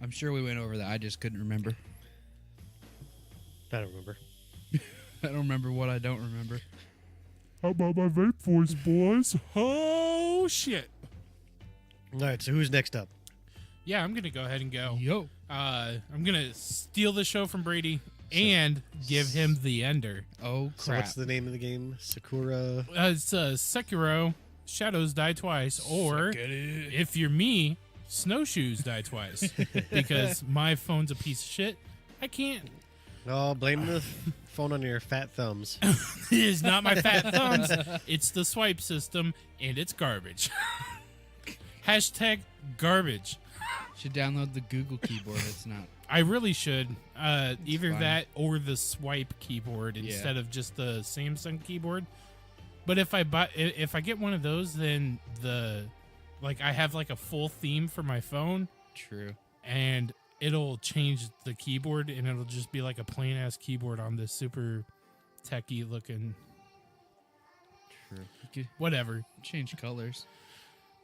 [SPEAKER 2] I'm sure we went over that. I just couldn't remember.
[SPEAKER 4] I don't remember.
[SPEAKER 2] I don't remember what I don't remember.
[SPEAKER 1] How about my vape voice, boys? Oh, shit.
[SPEAKER 4] All right, so who's next up?
[SPEAKER 1] Yeah, I'm going to go ahead and go.
[SPEAKER 2] Yo.
[SPEAKER 1] I'm going to steal the show from Brady and give him the ender.
[SPEAKER 2] Oh,
[SPEAKER 4] So
[SPEAKER 2] crap.
[SPEAKER 4] what's the name of the game? Sakura.
[SPEAKER 1] It's Sekiro, Shadows Die Twice, or if you're me, Snowshoes Die Twice. Because my phone's a piece of shit. I can't.
[SPEAKER 4] Oh, blame the phone on your fat thumbs.
[SPEAKER 1] It is not my fat thumbs. It's the swipe system, and it's garbage. Hashtag garbage.
[SPEAKER 2] Should download the Google keyboard. It's not.
[SPEAKER 1] I really should. Either
[SPEAKER 2] fine.
[SPEAKER 1] that or the swipe keyboard
[SPEAKER 2] Yeah.
[SPEAKER 1] instead of just the Samsung keyboard. But if I get one of those, then I have like a full theme for my phone,
[SPEAKER 2] True.
[SPEAKER 1] and it'll change the keyboard, and it'll just be like a plain ass keyboard on this super techie looking
[SPEAKER 2] True. You could
[SPEAKER 1] whatever.
[SPEAKER 2] change colors.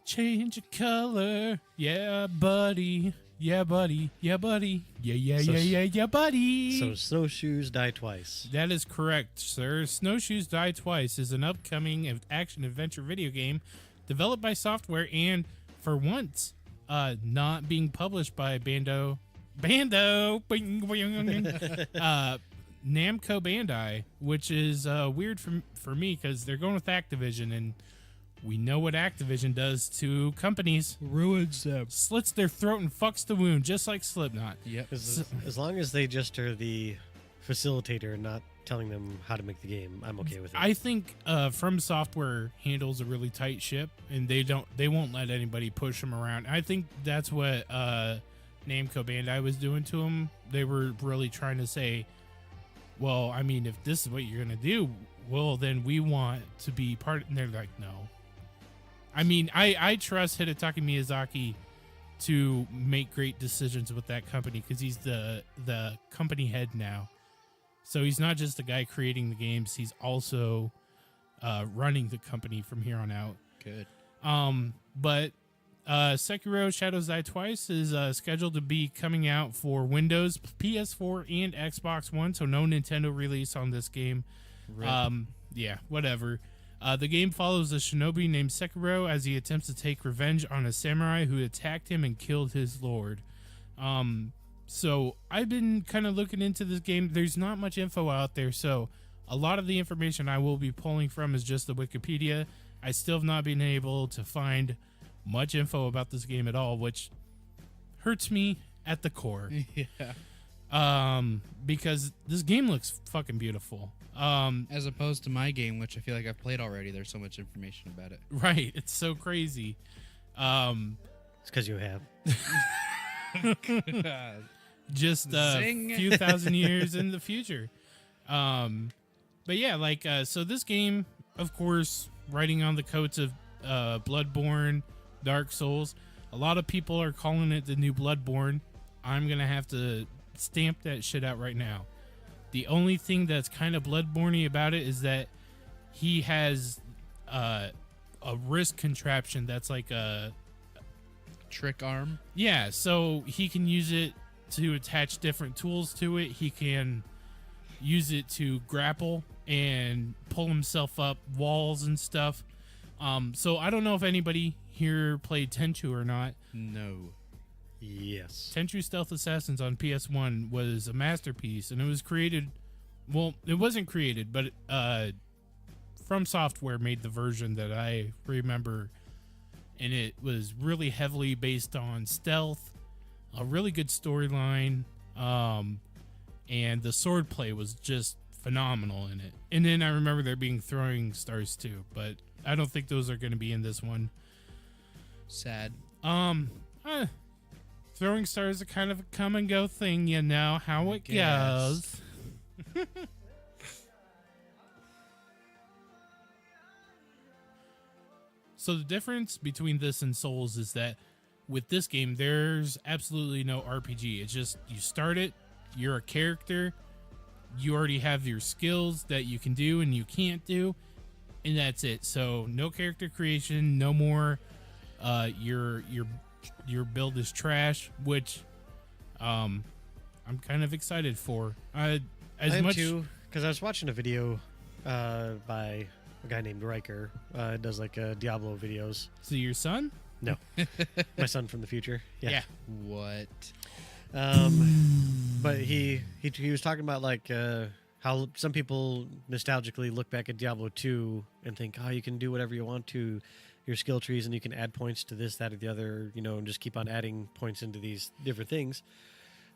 [SPEAKER 1] Change of color. Yeah, buddy. Yeah, buddy. Yeah, buddy. Yeah,
[SPEAKER 4] So-
[SPEAKER 1] yeah, buddy.
[SPEAKER 4] So snowshoes die twice.
[SPEAKER 1] That is correct, sir. Snowshoes Die Twice is an upcoming action-adventure video game developed by Software and, for once, not being published by Namco Bandai, which is weird for me because they're going with Activision, and we know what Activision does to companies.
[SPEAKER 2] Ruins them.
[SPEAKER 1] Slits their throat and fucks the wound, just like Slipknot.
[SPEAKER 2] Yep.
[SPEAKER 4] As long as they just are the facilitator, not telling them how to make the game, I'm okay with it.
[SPEAKER 1] I think From Software handles a really tight ship, and they won't let anybody push them around. I think that's what Namco Bandai was doing to them. They were really trying to say, well, I mean, if this is what you're gonna do, well, then we want to be part of. And they're like, no. I mean, I trust Hidetaka Miyazaki to make great decisions with that company because he's the company head now. So he's not just the guy creating the games; he's also running the company from here on out.
[SPEAKER 2] Good.
[SPEAKER 1] But Sekiro: Shadows Die Twice is scheduled to be coming out for Windows, PS4, and Xbox One. So no Nintendo release on this game.
[SPEAKER 2] Right.
[SPEAKER 1] Yeah, whatever. The game follows a shinobi named Sekiro as he attempts to take revenge on a samurai who attacked him and killed his lord. So I've been kind of looking into this game. There's not much info out there, so a lot of the information I will be pulling from is just the Wikipedia. I still have not been able to find much info about this game at all, which hurts me at the core.
[SPEAKER 2] Yeah.
[SPEAKER 1] Because this game looks fucking beautiful.
[SPEAKER 2] As opposed to my game, which I feel like I've played already. There's so much information about it.
[SPEAKER 1] Right, it's so crazy.
[SPEAKER 4] It's because you have.
[SPEAKER 1] Just a
[SPEAKER 2] Zing.
[SPEAKER 1] few thousand years in the future. But yeah, like, so this game, of course, riding on the coats of Bloodborne, Dark Souls. A lot of people are calling it the new Bloodborne. I'm going to have to stamp that shit out right now. The only thing that's kind of Bloodborne-y about it is that he has a wrist contraption that's like a
[SPEAKER 2] Trick arm.
[SPEAKER 1] yeah, so he can use it to attach different tools to it. He can use it to grapple and pull himself up walls and stuff. So I don't know if anybody here played Tenchu or not.
[SPEAKER 2] No.
[SPEAKER 4] Yes.
[SPEAKER 1] Tenchu Stealth Assassins on PS1 was a masterpiece, and it was created. Well, it wasn't created, but From Software made the version that I remember, and it was really heavily based on stealth, a really good storyline, and the swordplay was just phenomenal in it. And then I remember there being throwing stars too, but I don't think those are going to be in this one.
[SPEAKER 2] Sad.
[SPEAKER 1] Throwing stars are kind of a come and go thing, you know how it
[SPEAKER 2] guess.
[SPEAKER 1] goes. So the difference between this and Souls is that with this game, there's absolutely no RPG. It's just you start it, you're a character, you already have your skills that you can do and you can't do, and that's it. So no character creation, no more. Your build is trash, which I'm kind of excited for.
[SPEAKER 4] I am too, because I was watching a video by a guy named Riker. Does like Diablo videos.
[SPEAKER 1] So your son?
[SPEAKER 4] No, my son from the future. Yeah.
[SPEAKER 2] What?
[SPEAKER 4] But he was talking about like how some people nostalgically look back at Diablo 2 and think, oh, you can do whatever you want to your skill trees and you can add points to this, that, or the other, you know, and just keep on adding points into these different things.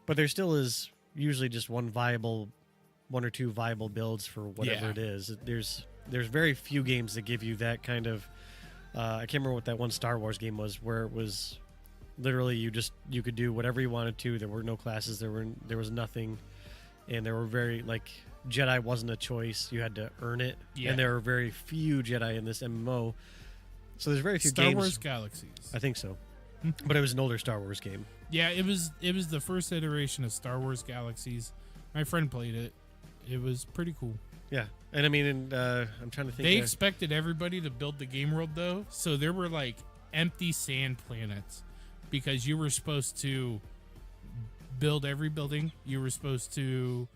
[SPEAKER 4] But there still is usually just one or two viable builds for whatever it is. There's very few games that give you that kind of. I can't remember what that one Star Wars game was, where it was literally you could do whatever you wanted to. There were no classes. There was nothing, and there were very like Jedi wasn't a choice. You had to earn it, and there were very few Jedi in this MMO. So there's very few
[SPEAKER 1] Star
[SPEAKER 4] games.
[SPEAKER 1] Wars Galaxies.
[SPEAKER 4] I think so, but it was an older Star Wars game.
[SPEAKER 1] Yeah, it was the first iteration of Star Wars Galaxies. My friend played it. It was pretty cool.
[SPEAKER 4] Yeah, and I mean, I'm trying to think.
[SPEAKER 1] They expected everybody to build the game world though, so there were like empty sand planets because you were supposed to build every building. You were supposed to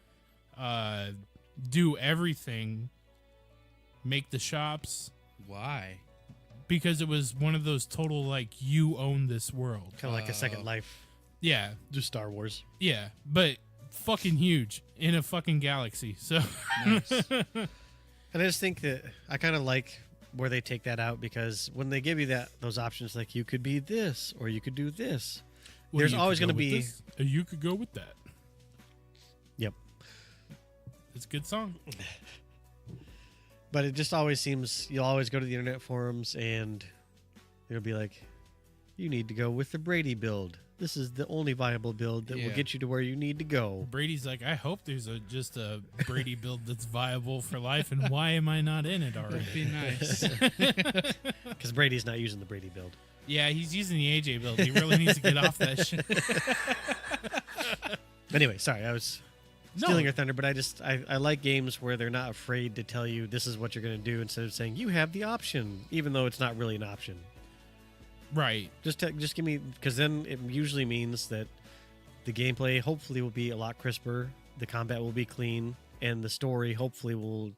[SPEAKER 1] do everything, make the shops,
[SPEAKER 2] Why?
[SPEAKER 1] because it was one of those total, like, you own this world.
[SPEAKER 4] Kind of like a Second Life.
[SPEAKER 1] Yeah,
[SPEAKER 4] Just Star Wars.
[SPEAKER 1] yeah, but fucking huge in a fucking galaxy. So
[SPEAKER 2] Nice.
[SPEAKER 4] And I just think that I kind of like where they take that out, because when they give you those options, like you could be this or you could do this,
[SPEAKER 1] well,
[SPEAKER 4] there's
[SPEAKER 1] you
[SPEAKER 4] always
[SPEAKER 1] could
[SPEAKER 4] going to
[SPEAKER 1] go with
[SPEAKER 4] be.
[SPEAKER 1] this, or you could go with that.
[SPEAKER 4] Yep.
[SPEAKER 1] It's a good song.
[SPEAKER 4] But it just always seems you'll always go to the internet forums and it'll be like, you need to go with the Brady build. This is the only viable build that will
[SPEAKER 2] Yeah.
[SPEAKER 4] get you to where you need to go.
[SPEAKER 1] Brady's like, I hope there's just a Brady build that's viable for life, and why am I not in it already?
[SPEAKER 2] That'd be nice.
[SPEAKER 4] Because Brady's not using the Brady build.
[SPEAKER 1] Yeah, he's using the AJ build. He really needs to get off that shit.
[SPEAKER 4] Anyway, sorry, I was
[SPEAKER 1] No.
[SPEAKER 4] stealing your thunder, but I like games where they're not afraid to tell you this is what you're going to do instead of saying you have the option, even though it's not really an option.
[SPEAKER 1] Right.
[SPEAKER 4] Just give me, because then it usually means that the gameplay hopefully will be a lot crisper, the combat will be clean, and the story hopefully will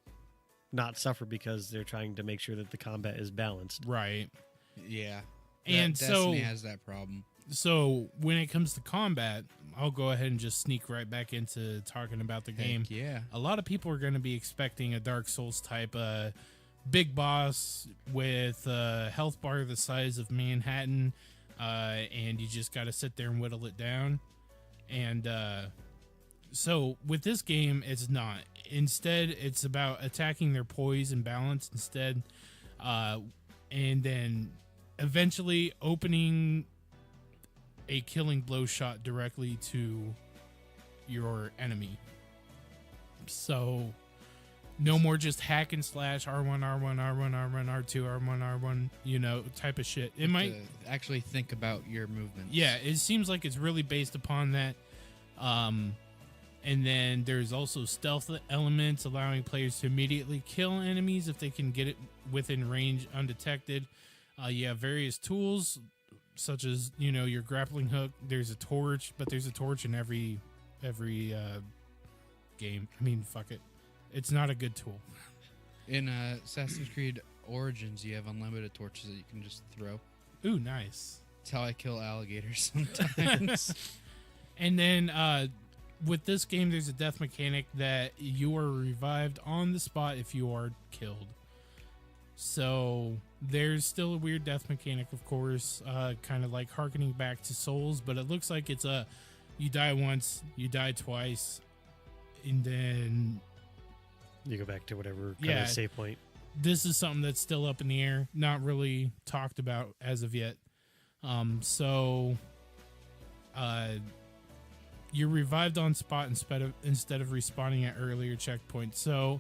[SPEAKER 4] not suffer because they're trying to make sure that the combat is balanced.
[SPEAKER 1] Right.
[SPEAKER 2] Yeah.
[SPEAKER 1] And
[SPEAKER 2] Destiny
[SPEAKER 1] so-
[SPEAKER 2] has that problem.
[SPEAKER 1] So when it comes to combat, I'll go ahead and just sneak right back into talking about the game.
[SPEAKER 2] Heck yeah.
[SPEAKER 1] A lot of people are going to be expecting a Dark Souls type big boss with a health bar the size of Manhattan, and you just got to sit there and whittle it down. And so with this game, it's not. Instead, it's about attacking their poise and balance instead, and then eventually opening a killing blow shot directly to your enemy. So no more just hack and slash R1, R1, R1, R1, R2, R1, R1, type of shit. It might
[SPEAKER 2] To actually think about your movements.
[SPEAKER 1] yeah, it seems like it's really based upon that. And then there's also stealth elements, allowing players to immediately kill enemies if they can get it within range undetected. You have various tools, such as, your grappling hook. There's a torch, but there's a torch in every game. I mean, fuck it. It's not a good tool.
[SPEAKER 2] In Assassin's Creed Origins, you have unlimited torches that you can just throw.
[SPEAKER 1] Ooh, nice.
[SPEAKER 2] That's how I kill alligators sometimes.
[SPEAKER 1] And then with this game, there's a death mechanic that you are revived on the spot if you are killed. So there's still a weird death mechanic, of course, kind of like harkening back to Souls, but it looks like it's you die once, you die twice, and then
[SPEAKER 4] You go back to whatever kind
[SPEAKER 1] Yeah.
[SPEAKER 4] of save point.
[SPEAKER 1] this is something that's still up in the air, not really talked about as of yet. So you're revived on spot instead of respawning at earlier checkpoints. So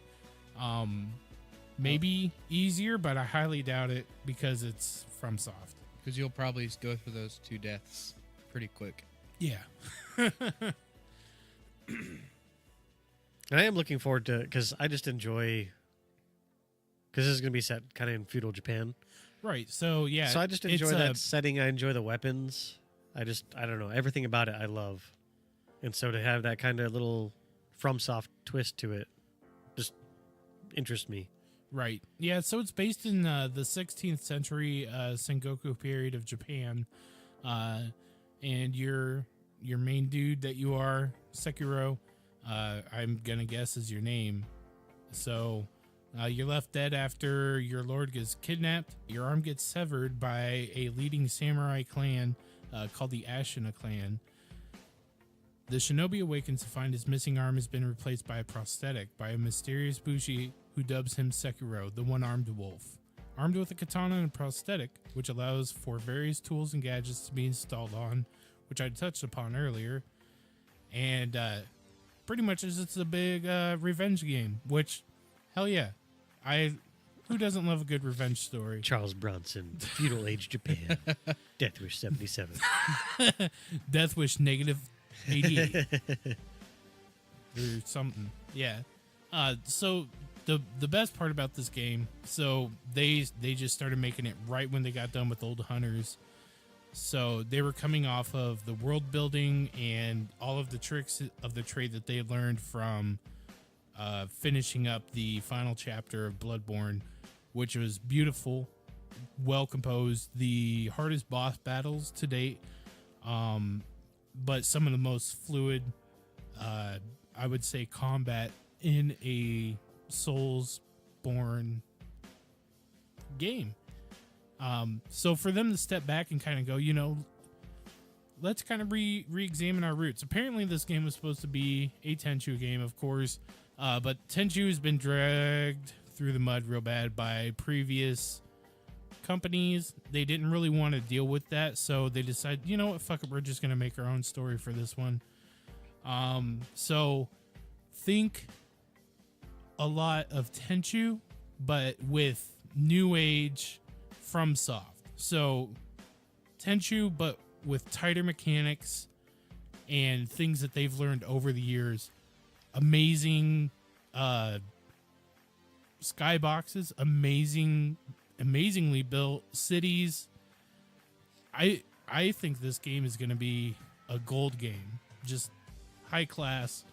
[SPEAKER 1] maybe easier, but I highly doubt it because it's FromSoft.
[SPEAKER 2] Because you'll probably go through those 2 deaths pretty quick.
[SPEAKER 1] Yeah.
[SPEAKER 4] And I am looking forward to, because I just enjoy, because this is going to be set kind of in feudal Japan.
[SPEAKER 1] Right. So yeah.
[SPEAKER 4] So I just enjoy
[SPEAKER 1] it's,
[SPEAKER 4] that setting. I enjoy the weapons. I don't know. Everything about it I love. And so to have that kind of little FromSoft twist to it just interests me.
[SPEAKER 1] Right. Yeah. So it's based in the 16th century Sengoku period of Japan, and your main dude that you are, Sekiro, I'm gonna guess is your name. So you're left dead after your lord gets kidnapped. Your arm gets severed by a leading samurai clan called the Ashina clan. The shinobi awakens to find his missing arm has been replaced by a prosthetic by a mysterious bushi who dubs him Sekiro, the one-armed wolf. Armed with a katana and prosthetic, which allows for various tools and gadgets to be installed on, which I touched upon earlier. And pretty much it's a big revenge game, which, hell yeah. Who doesn't love a good revenge story?
[SPEAKER 4] Charles Bronson, feudal age Japan, Death Wish 77.
[SPEAKER 1] Death Wish negative 88. Or something. Yeah. So the best part about this game, so they just started making it right when they got done with Old Hunters. So they were coming off of the world building and all of the tricks of the trade that they had learned from finishing up the final chapter of Bloodborne, which was beautiful, well composed, the hardest boss battles to date, but some of the most fluid, I would say, combat in a Soulsborne game. So for them to step back and kind of go, let's kind of re-examine our roots. Apparently this game was supposed to be a Tenchu game, of course, but Tenchu has been dragged through the mud real bad by previous companies. They didn't really want to deal with that, so they decided, you know what, fuck it, we're just going to make our own story for this one. So think a lot of Tenchu, but with new age FromSoft. So Tenchu, but with tighter mechanics and things that they've learned over the years. Amazing skyboxes, amazingly built cities. I think this game is going to be a gold game, just high class.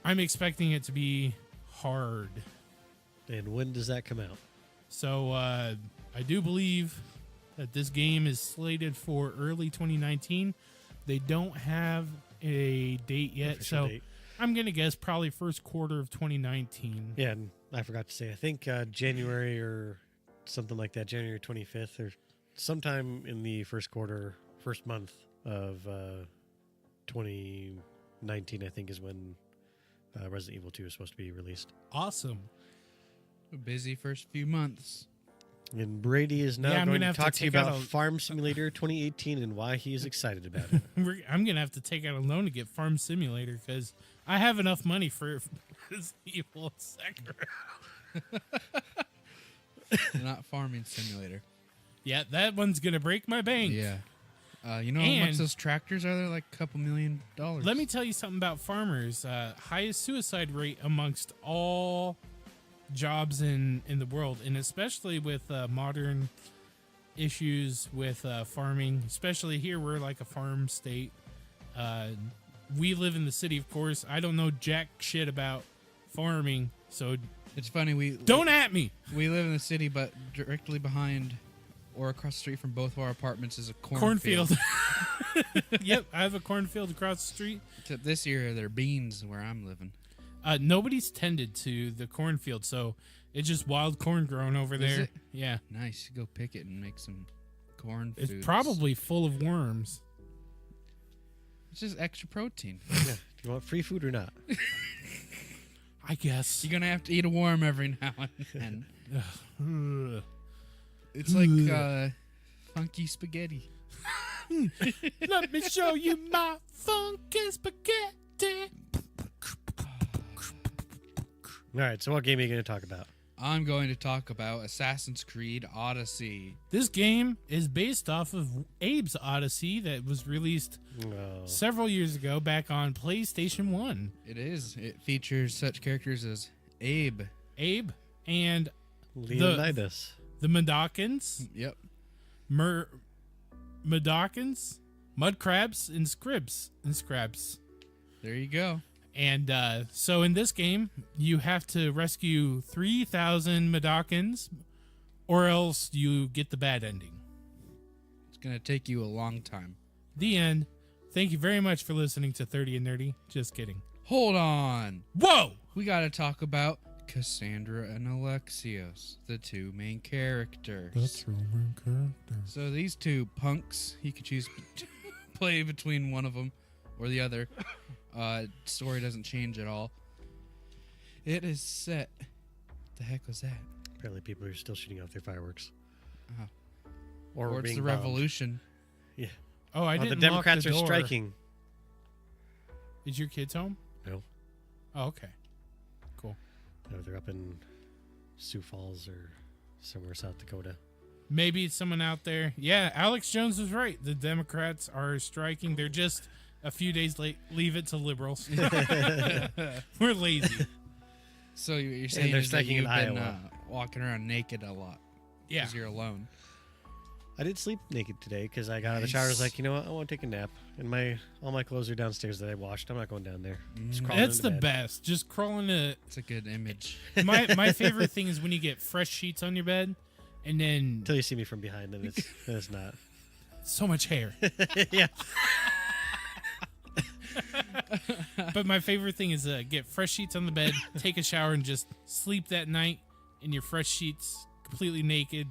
[SPEAKER 1] I'm expecting it to be hard.
[SPEAKER 4] And when does that come out?
[SPEAKER 1] So I do believe that this game is slated for early 2019. They don't have a date yet,
[SPEAKER 4] Official
[SPEAKER 1] so
[SPEAKER 4] date.
[SPEAKER 1] I'm going to guess probably first quarter of 2019.
[SPEAKER 4] Yeah, and I forgot to say, I think January or something like that, January 25th or sometime in the first month of 2019, I think is when Resident Evil 2 is supposed to be released.
[SPEAKER 1] Awesome.
[SPEAKER 2] A busy first few months.
[SPEAKER 4] And Brady is now
[SPEAKER 1] I'm
[SPEAKER 4] going
[SPEAKER 1] gonna
[SPEAKER 4] to
[SPEAKER 1] have
[SPEAKER 4] talk
[SPEAKER 1] to
[SPEAKER 4] to you
[SPEAKER 1] take out
[SPEAKER 4] about
[SPEAKER 1] a-
[SPEAKER 4] Farm Simulator 2018 and why he is excited about it.
[SPEAKER 1] I'm going to have to take out a loan to get Farm Simulator because I have enough money for Resident Evil and Sekiro.
[SPEAKER 2] Not Farming Simulator.
[SPEAKER 1] Yeah, that one's going to break my bank.
[SPEAKER 2] Yeah. You know how
[SPEAKER 1] And-
[SPEAKER 2] much those tractors are? They're like a couple $1 million.
[SPEAKER 1] Let me tell you something about farmers. Highest suicide rate amongst all jobs in the world, and especially with modern issues with farming, especially here we're like a farm state. We live in the city, of course. I don't know jack shit about farming, so
[SPEAKER 2] It's funny.
[SPEAKER 1] don't at me.
[SPEAKER 2] We live in the city, but directly behind or across the street from both of our apartments is a
[SPEAKER 1] Cornfield. Yep, I have a cornfield across the street.
[SPEAKER 2] Except this year, they're beans where I'm living.
[SPEAKER 1] Nobody's tended to the cornfield, so it's just wild corn growing over there.
[SPEAKER 2] it?
[SPEAKER 1] Yeah,
[SPEAKER 2] Nice. Go pick it and make some corn
[SPEAKER 1] it's
[SPEAKER 2] foods.
[SPEAKER 1] probably full of worms.
[SPEAKER 2] It's just extra protein.
[SPEAKER 4] Yeah. Do you want free food or not?
[SPEAKER 1] I guess.
[SPEAKER 2] You're gonna have to eat a worm every now and then.
[SPEAKER 1] Ugh.
[SPEAKER 2] It's like funky spaghetti.
[SPEAKER 1] Let me show you my funky spaghetti.
[SPEAKER 4] All right, so what game are you going to talk about?
[SPEAKER 2] I'm going to talk about Assassin's Creed Odyssey.
[SPEAKER 1] This game is based off of Abe's Odyssey that was released several years ago back on PlayStation 1.
[SPEAKER 2] It is. It features such characters as Abe.
[SPEAKER 1] Abe and
[SPEAKER 4] Leonidas.
[SPEAKER 1] the Mudokons,
[SPEAKER 2] Yep.
[SPEAKER 1] Mudokons, Mud Crabs, and Scrabs.
[SPEAKER 2] There you go.
[SPEAKER 1] And so in this game, you have to rescue 3,000 Mudokons, or else you get the bad ending.
[SPEAKER 2] It's going to take you a long time.
[SPEAKER 1] The end. Thank you very much for listening to 30 and Nerdy. Just kidding.
[SPEAKER 2] Hold on.
[SPEAKER 1] Whoa!
[SPEAKER 2] We got to talk about Cassandra and Alexios, the two main characters.
[SPEAKER 1] Roman character.
[SPEAKER 2] So these two punks, you could choose to play between one of them or the other. Story doesn't change at all. It is set. The heck was that?
[SPEAKER 4] Apparently people are still shooting off their fireworks.
[SPEAKER 2] Oh.
[SPEAKER 4] Or
[SPEAKER 2] Or it's
[SPEAKER 4] being
[SPEAKER 2] the
[SPEAKER 4] bombed.
[SPEAKER 2] revolution.
[SPEAKER 4] Yeah.
[SPEAKER 1] Oh, I
[SPEAKER 4] Oh,
[SPEAKER 1] didn't
[SPEAKER 4] the
[SPEAKER 1] lock
[SPEAKER 4] Democrats
[SPEAKER 1] the
[SPEAKER 4] are
[SPEAKER 1] door.
[SPEAKER 4] striking.
[SPEAKER 1] Is your kids home?
[SPEAKER 4] No.
[SPEAKER 1] Oh, okay. Cool.
[SPEAKER 4] No, they're up in Sioux Falls or somewhere South Dakota.
[SPEAKER 1] Maybe it's someone out there. Yeah, Alex Jones was right. The Democrats are striking. They're just a few days late. Leave it to liberals. We're lazy.
[SPEAKER 2] So you're saying
[SPEAKER 4] they're
[SPEAKER 2] is that
[SPEAKER 4] striking in
[SPEAKER 2] you've been
[SPEAKER 4] Iowa.
[SPEAKER 2] walking around naked a lot
[SPEAKER 1] Yeah.
[SPEAKER 2] because you're alone.
[SPEAKER 4] I did sleep naked today because I got out of the shower. I was like, you know what? I want to take a nap. And all my clothes are downstairs that I washed. I'm not going down there. Just crawling
[SPEAKER 1] That's
[SPEAKER 4] into
[SPEAKER 1] the
[SPEAKER 4] bed.
[SPEAKER 1] best. Just crawling to.
[SPEAKER 2] It's a good image.
[SPEAKER 1] My favorite thing is when you get fresh sheets on your bed, and then
[SPEAKER 4] Until you see me from behind, then it's not.
[SPEAKER 1] so much hair.
[SPEAKER 4] Yeah.
[SPEAKER 1] But my favorite thing is get fresh sheets on the bed, take a shower, and just sleep that night in your fresh sheets, completely naked.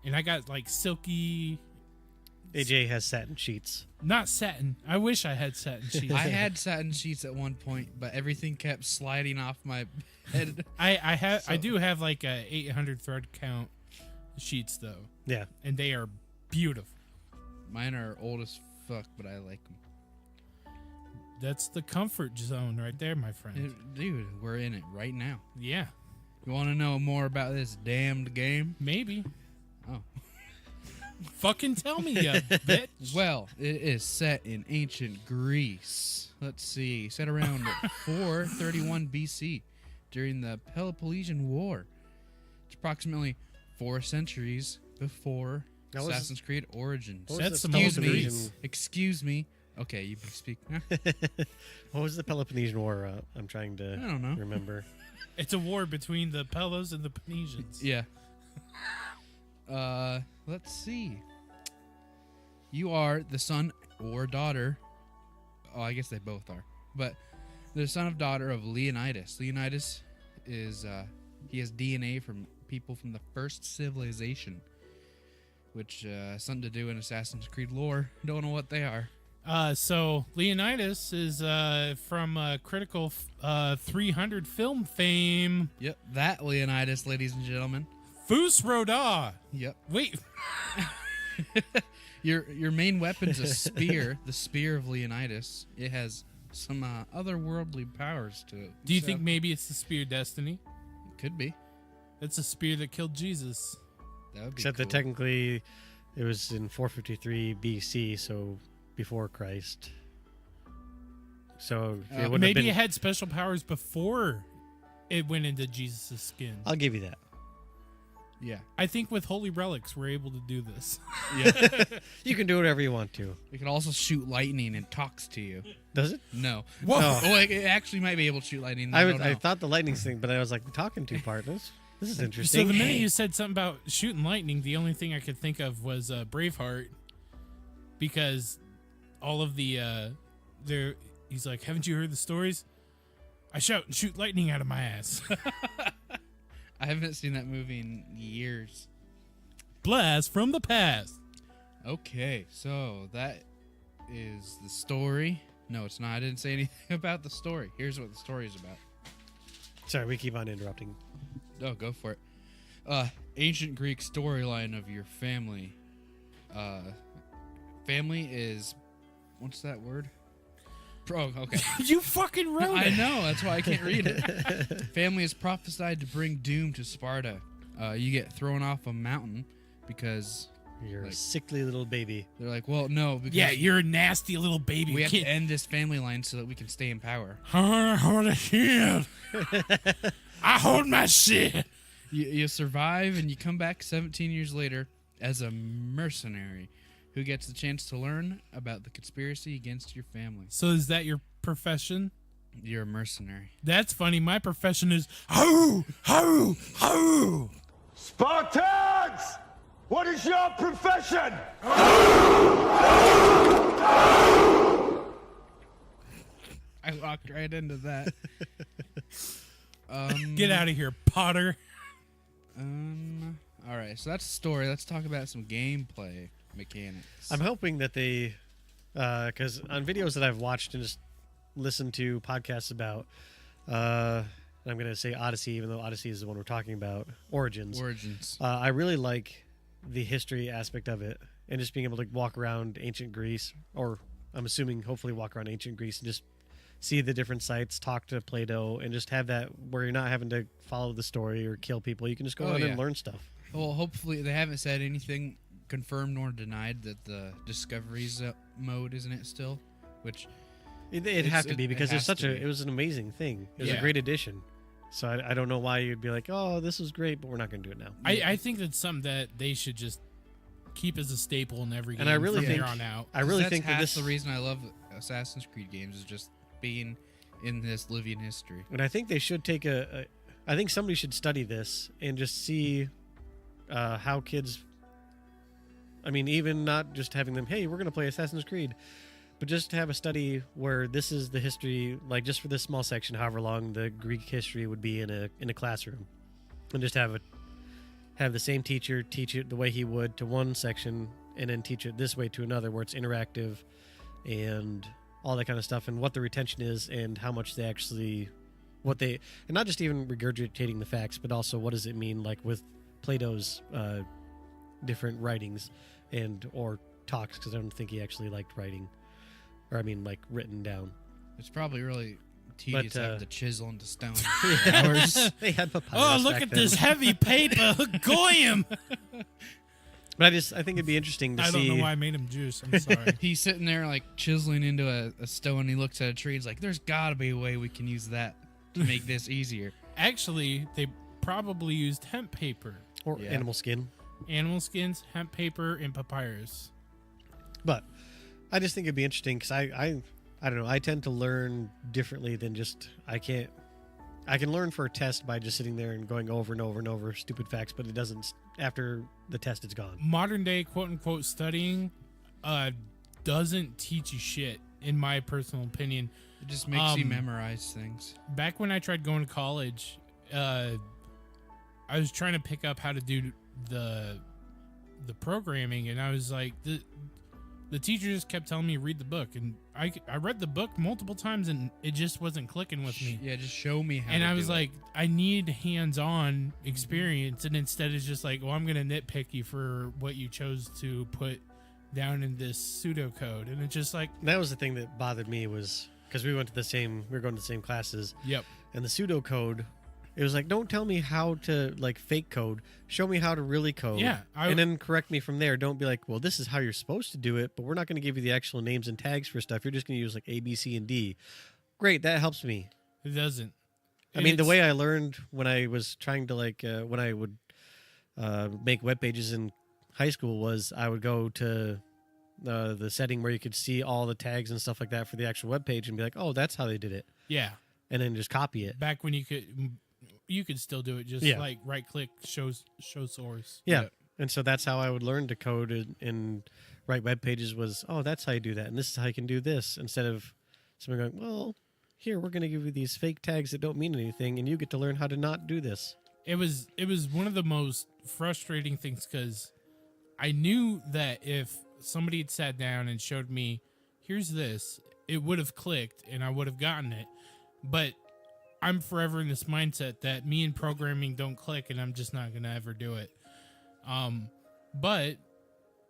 [SPEAKER 1] And I got like silky,
[SPEAKER 4] AJ has satin sheets.
[SPEAKER 1] not satin. I wish I had satin sheets.
[SPEAKER 2] I had satin sheets at one point, but everything kept sliding off my head.
[SPEAKER 1] I do have like a 800 thread count sheets though,
[SPEAKER 4] Yeah.
[SPEAKER 1] and they are beautiful.
[SPEAKER 2] Mine are old as fuck, but I like them.
[SPEAKER 1] That's the comfort zone right there, my friend.
[SPEAKER 2] Dude, we're in it right now.
[SPEAKER 1] Yeah,
[SPEAKER 2] You want to know more about this damned game?
[SPEAKER 1] maybe.
[SPEAKER 2] Oh.
[SPEAKER 1] Fucking tell me, you bitch.
[SPEAKER 2] Well, it is set in ancient Greece. Let's see, set around 431 BC during the Peloponnesian War. It's approximately 4 centuries before
[SPEAKER 4] That was-
[SPEAKER 2] Assassin's Creed Origins.
[SPEAKER 4] What was
[SPEAKER 1] That's
[SPEAKER 4] the
[SPEAKER 1] some old
[SPEAKER 4] Peloponnesian-
[SPEAKER 1] Greece.
[SPEAKER 2] Excuse me. Okay, you can speak now.
[SPEAKER 4] What was the Peloponnesian War? I'm trying to
[SPEAKER 2] I don't know.
[SPEAKER 4] remember.
[SPEAKER 1] It's a war between the Pelos and the Penesians.
[SPEAKER 2] Yeah. Let's see. You are the son or daughter. Oh, I guess they both are. But the son of daughter of Leonidas. Leonidas is he has DNA from people from the first civilization, which has something to do in Assassin's Creed lore. Don't know what they are.
[SPEAKER 1] So Leonidas is from Critical 300 film fame.
[SPEAKER 2] Yep, that Leonidas, ladies and gentlemen.
[SPEAKER 1] Fus Roda.
[SPEAKER 2] Yep.
[SPEAKER 1] Wait,
[SPEAKER 2] Your main weapon's a spear, the spear of Leonidas. It has some otherworldly powers to it.
[SPEAKER 1] do you
[SPEAKER 2] So,
[SPEAKER 1] think maybe it's the Spear of Destiny?
[SPEAKER 2] could be?
[SPEAKER 1] It's a spear that killed Jesus.
[SPEAKER 2] That would be
[SPEAKER 4] Except
[SPEAKER 2] cool.
[SPEAKER 4] that technically it was in 453 BC, so before Christ. So it would
[SPEAKER 1] Maybe
[SPEAKER 4] have
[SPEAKER 1] it
[SPEAKER 4] been.
[SPEAKER 1] had special powers before it went into Jesus' skin.
[SPEAKER 4] I'll give you that.
[SPEAKER 2] Yeah.
[SPEAKER 1] I think with holy relics, we're able to do this.
[SPEAKER 2] Yeah.
[SPEAKER 4] You can do whatever you want to.
[SPEAKER 2] It can also shoot lightning and talks to you.
[SPEAKER 4] Does it?
[SPEAKER 2] No.
[SPEAKER 1] Whoa.
[SPEAKER 4] No.
[SPEAKER 2] Oh, it actually might be able to shoot lightning. I don't know.
[SPEAKER 4] I thought the lightning thing, but I was like, the talking to part. This is
[SPEAKER 1] So
[SPEAKER 4] interesting.
[SPEAKER 1] the minute you said something about shooting lightning, the only thing I could think of was Braveheart, because all of the he's like, haven't you heard the stories? I shout and shoot lightning out of my ass.
[SPEAKER 2] I haven't seen that movie in years.
[SPEAKER 1] Blast from the past.
[SPEAKER 2] Okay, so that is the story. No, it's not. I didn't say anything about the story. Here's what the story is about.
[SPEAKER 4] Sorry, we keep on interrupting.
[SPEAKER 2] Oh, go for it. Ancient Greek storyline of your family. Family is, what's that word? Oh, okay.
[SPEAKER 1] You fucking wrote
[SPEAKER 2] I
[SPEAKER 1] it.
[SPEAKER 2] know, that's why I can't read it. Family is prophesied to bring doom to Sparta. You get thrown off a mountain because
[SPEAKER 4] You're a
[SPEAKER 2] Like-
[SPEAKER 4] sickly little baby.
[SPEAKER 2] they're like, well, no, because
[SPEAKER 1] Yeah, you're a nasty little baby.
[SPEAKER 2] we have to
[SPEAKER 1] Kid.
[SPEAKER 2] end this family line so that we can stay in power.
[SPEAKER 1] I hold a shield. I hold my shit.
[SPEAKER 2] You survive and you come back 17 years later as a mercenary who gets the chance to learn about the conspiracy against your family.
[SPEAKER 1] So is that your profession?
[SPEAKER 2] You're a mercenary.
[SPEAKER 1] That's funny. My profession is ho, ho, ho.
[SPEAKER 8] Spartans! What is your profession?
[SPEAKER 2] I walked right into that.
[SPEAKER 1] Get out of here, Potter.
[SPEAKER 2] All right, so that's the story. Let's talk about some gameplay mechanics.
[SPEAKER 4] I'm hoping that they, because on videos that I've watched and just listened to podcasts about, I'm going to say Odyssey, even though Odyssey is the one we're talking about, Origins.
[SPEAKER 2] Origins.
[SPEAKER 4] I really like the history aspect of it and just being able to walk around ancient Greece, or I'm assuming hopefully walk around ancient Greece and just see the different sites, talk to Plato, and just have that where you're not having to follow the story or kill people. You can just go
[SPEAKER 2] Oh,
[SPEAKER 4] around
[SPEAKER 2] yeah.
[SPEAKER 4] and learn stuff.
[SPEAKER 2] Well, hopefully they haven't said anything confirmed nor denied that the discoveries mode isn't it still, which
[SPEAKER 4] It'd have to be
[SPEAKER 2] it
[SPEAKER 4] because
[SPEAKER 2] has
[SPEAKER 4] it's such
[SPEAKER 2] to
[SPEAKER 4] a
[SPEAKER 2] be.
[SPEAKER 4] it was an amazing thing. It was
[SPEAKER 1] Yeah.
[SPEAKER 4] a great addition. So I don't know why you'd be like, oh, this is great, but we're not going to do it now.
[SPEAKER 1] I think that's something that they should just keep as a staple in every game
[SPEAKER 4] And I really
[SPEAKER 1] from
[SPEAKER 4] think
[SPEAKER 1] here on out.
[SPEAKER 4] I really
[SPEAKER 2] That's
[SPEAKER 4] think that
[SPEAKER 2] half
[SPEAKER 4] this
[SPEAKER 2] the reason I love Assassin's Creed games is just being in this living history.
[SPEAKER 4] And I think they should take I think somebody should study this and just see how kids. I mean, even not just having them, hey, we're going to play Assassin's Creed, but just have a study where this is the history, like just for this small section, however long the Greek history would be in a classroom, and just have the same teacher teach it the way he would to one section, and then teach it this way to another, where it's interactive and all that kind of stuff, and what the retention is, and how much they actually, and not just even regurgitating the facts, but also what does it mean, like with Plato's different writings or talks, because I don't think he actually liked writing, or I mean like written down.
[SPEAKER 2] It's probably really tedious having to chisel into stone.
[SPEAKER 4] Hours. They had papyrus.
[SPEAKER 1] Oh, look
[SPEAKER 4] back
[SPEAKER 1] at
[SPEAKER 4] then.
[SPEAKER 1] this heavy paper. Goyim.
[SPEAKER 4] But I think it'd be interesting to
[SPEAKER 1] I
[SPEAKER 4] see.
[SPEAKER 1] don't know why I made him juice. I'm sorry.
[SPEAKER 2] He's sitting there like chiseling into a stone. He looks at a tree. He's like, "There's got to be a way we can use that to make this easier."
[SPEAKER 1] Actually, they probably used hemp paper,
[SPEAKER 4] or animal skin.
[SPEAKER 1] animal skins, hemp paper, and papyrus.
[SPEAKER 4] But I just think it'd be interesting because I don't know. I tend to learn differently than just I can learn for a test by just sitting there and going over and over and over stupid facts, but it doesn't. After the test, it's gone.
[SPEAKER 1] Modern day quote unquote studying doesn't teach you shit, in my personal opinion.
[SPEAKER 2] It just makes you memorize things.
[SPEAKER 1] Back when I tried going to college, I was trying to pick up how to do the programming, and I was like, the teacher just kept telling me read the book, and I read the book multiple times, and it just wasn't clicking with me.
[SPEAKER 2] Yeah, just show me how.
[SPEAKER 1] And
[SPEAKER 2] to
[SPEAKER 1] I was
[SPEAKER 2] do
[SPEAKER 1] like, I need hands-on experience, and instead it's just like, well, I'm gonna nitpick you for what you chose to put down in this pseudocode, and it's just like
[SPEAKER 4] That was the thing that bothered me, was because we were going to the same classes.
[SPEAKER 1] Yep.
[SPEAKER 4] And the pseudocode, it was like, don't tell me how to like fake code. Show me how to really code.
[SPEAKER 1] Yeah,
[SPEAKER 4] and then correct me from there. Don't be like, well, this is how you're supposed to do it, but we're not going to give you the actual names and tags for stuff. You're just going to use like A, B, C, and D. Great, that helps me.
[SPEAKER 1] it doesn't.
[SPEAKER 4] I mean, the way I learned when I was trying to like when I would make web pages in high school was I would go to the setting where you could see all the tags and stuff like that for the actual web page and be like, oh, that's how they did it,
[SPEAKER 1] Yeah.
[SPEAKER 4] and then just copy it.
[SPEAKER 1] Back when you could still do it, just like right click, show source.
[SPEAKER 4] Yeah. And so that's how I would learn to code and write web pages was, oh, that's how you do that, and this is how you can do this, instead of somebody going, well, here, we're going to give you these fake tags that don't mean anything, and you get to learn how to not do this.
[SPEAKER 1] It was one of the most frustrating things, because I knew that if somebody had sat down and showed me, here's this, it would have clicked and I would have gotten it. But I'm forever in this mindset that me and programming don't click, and I'm just not going to ever do it. But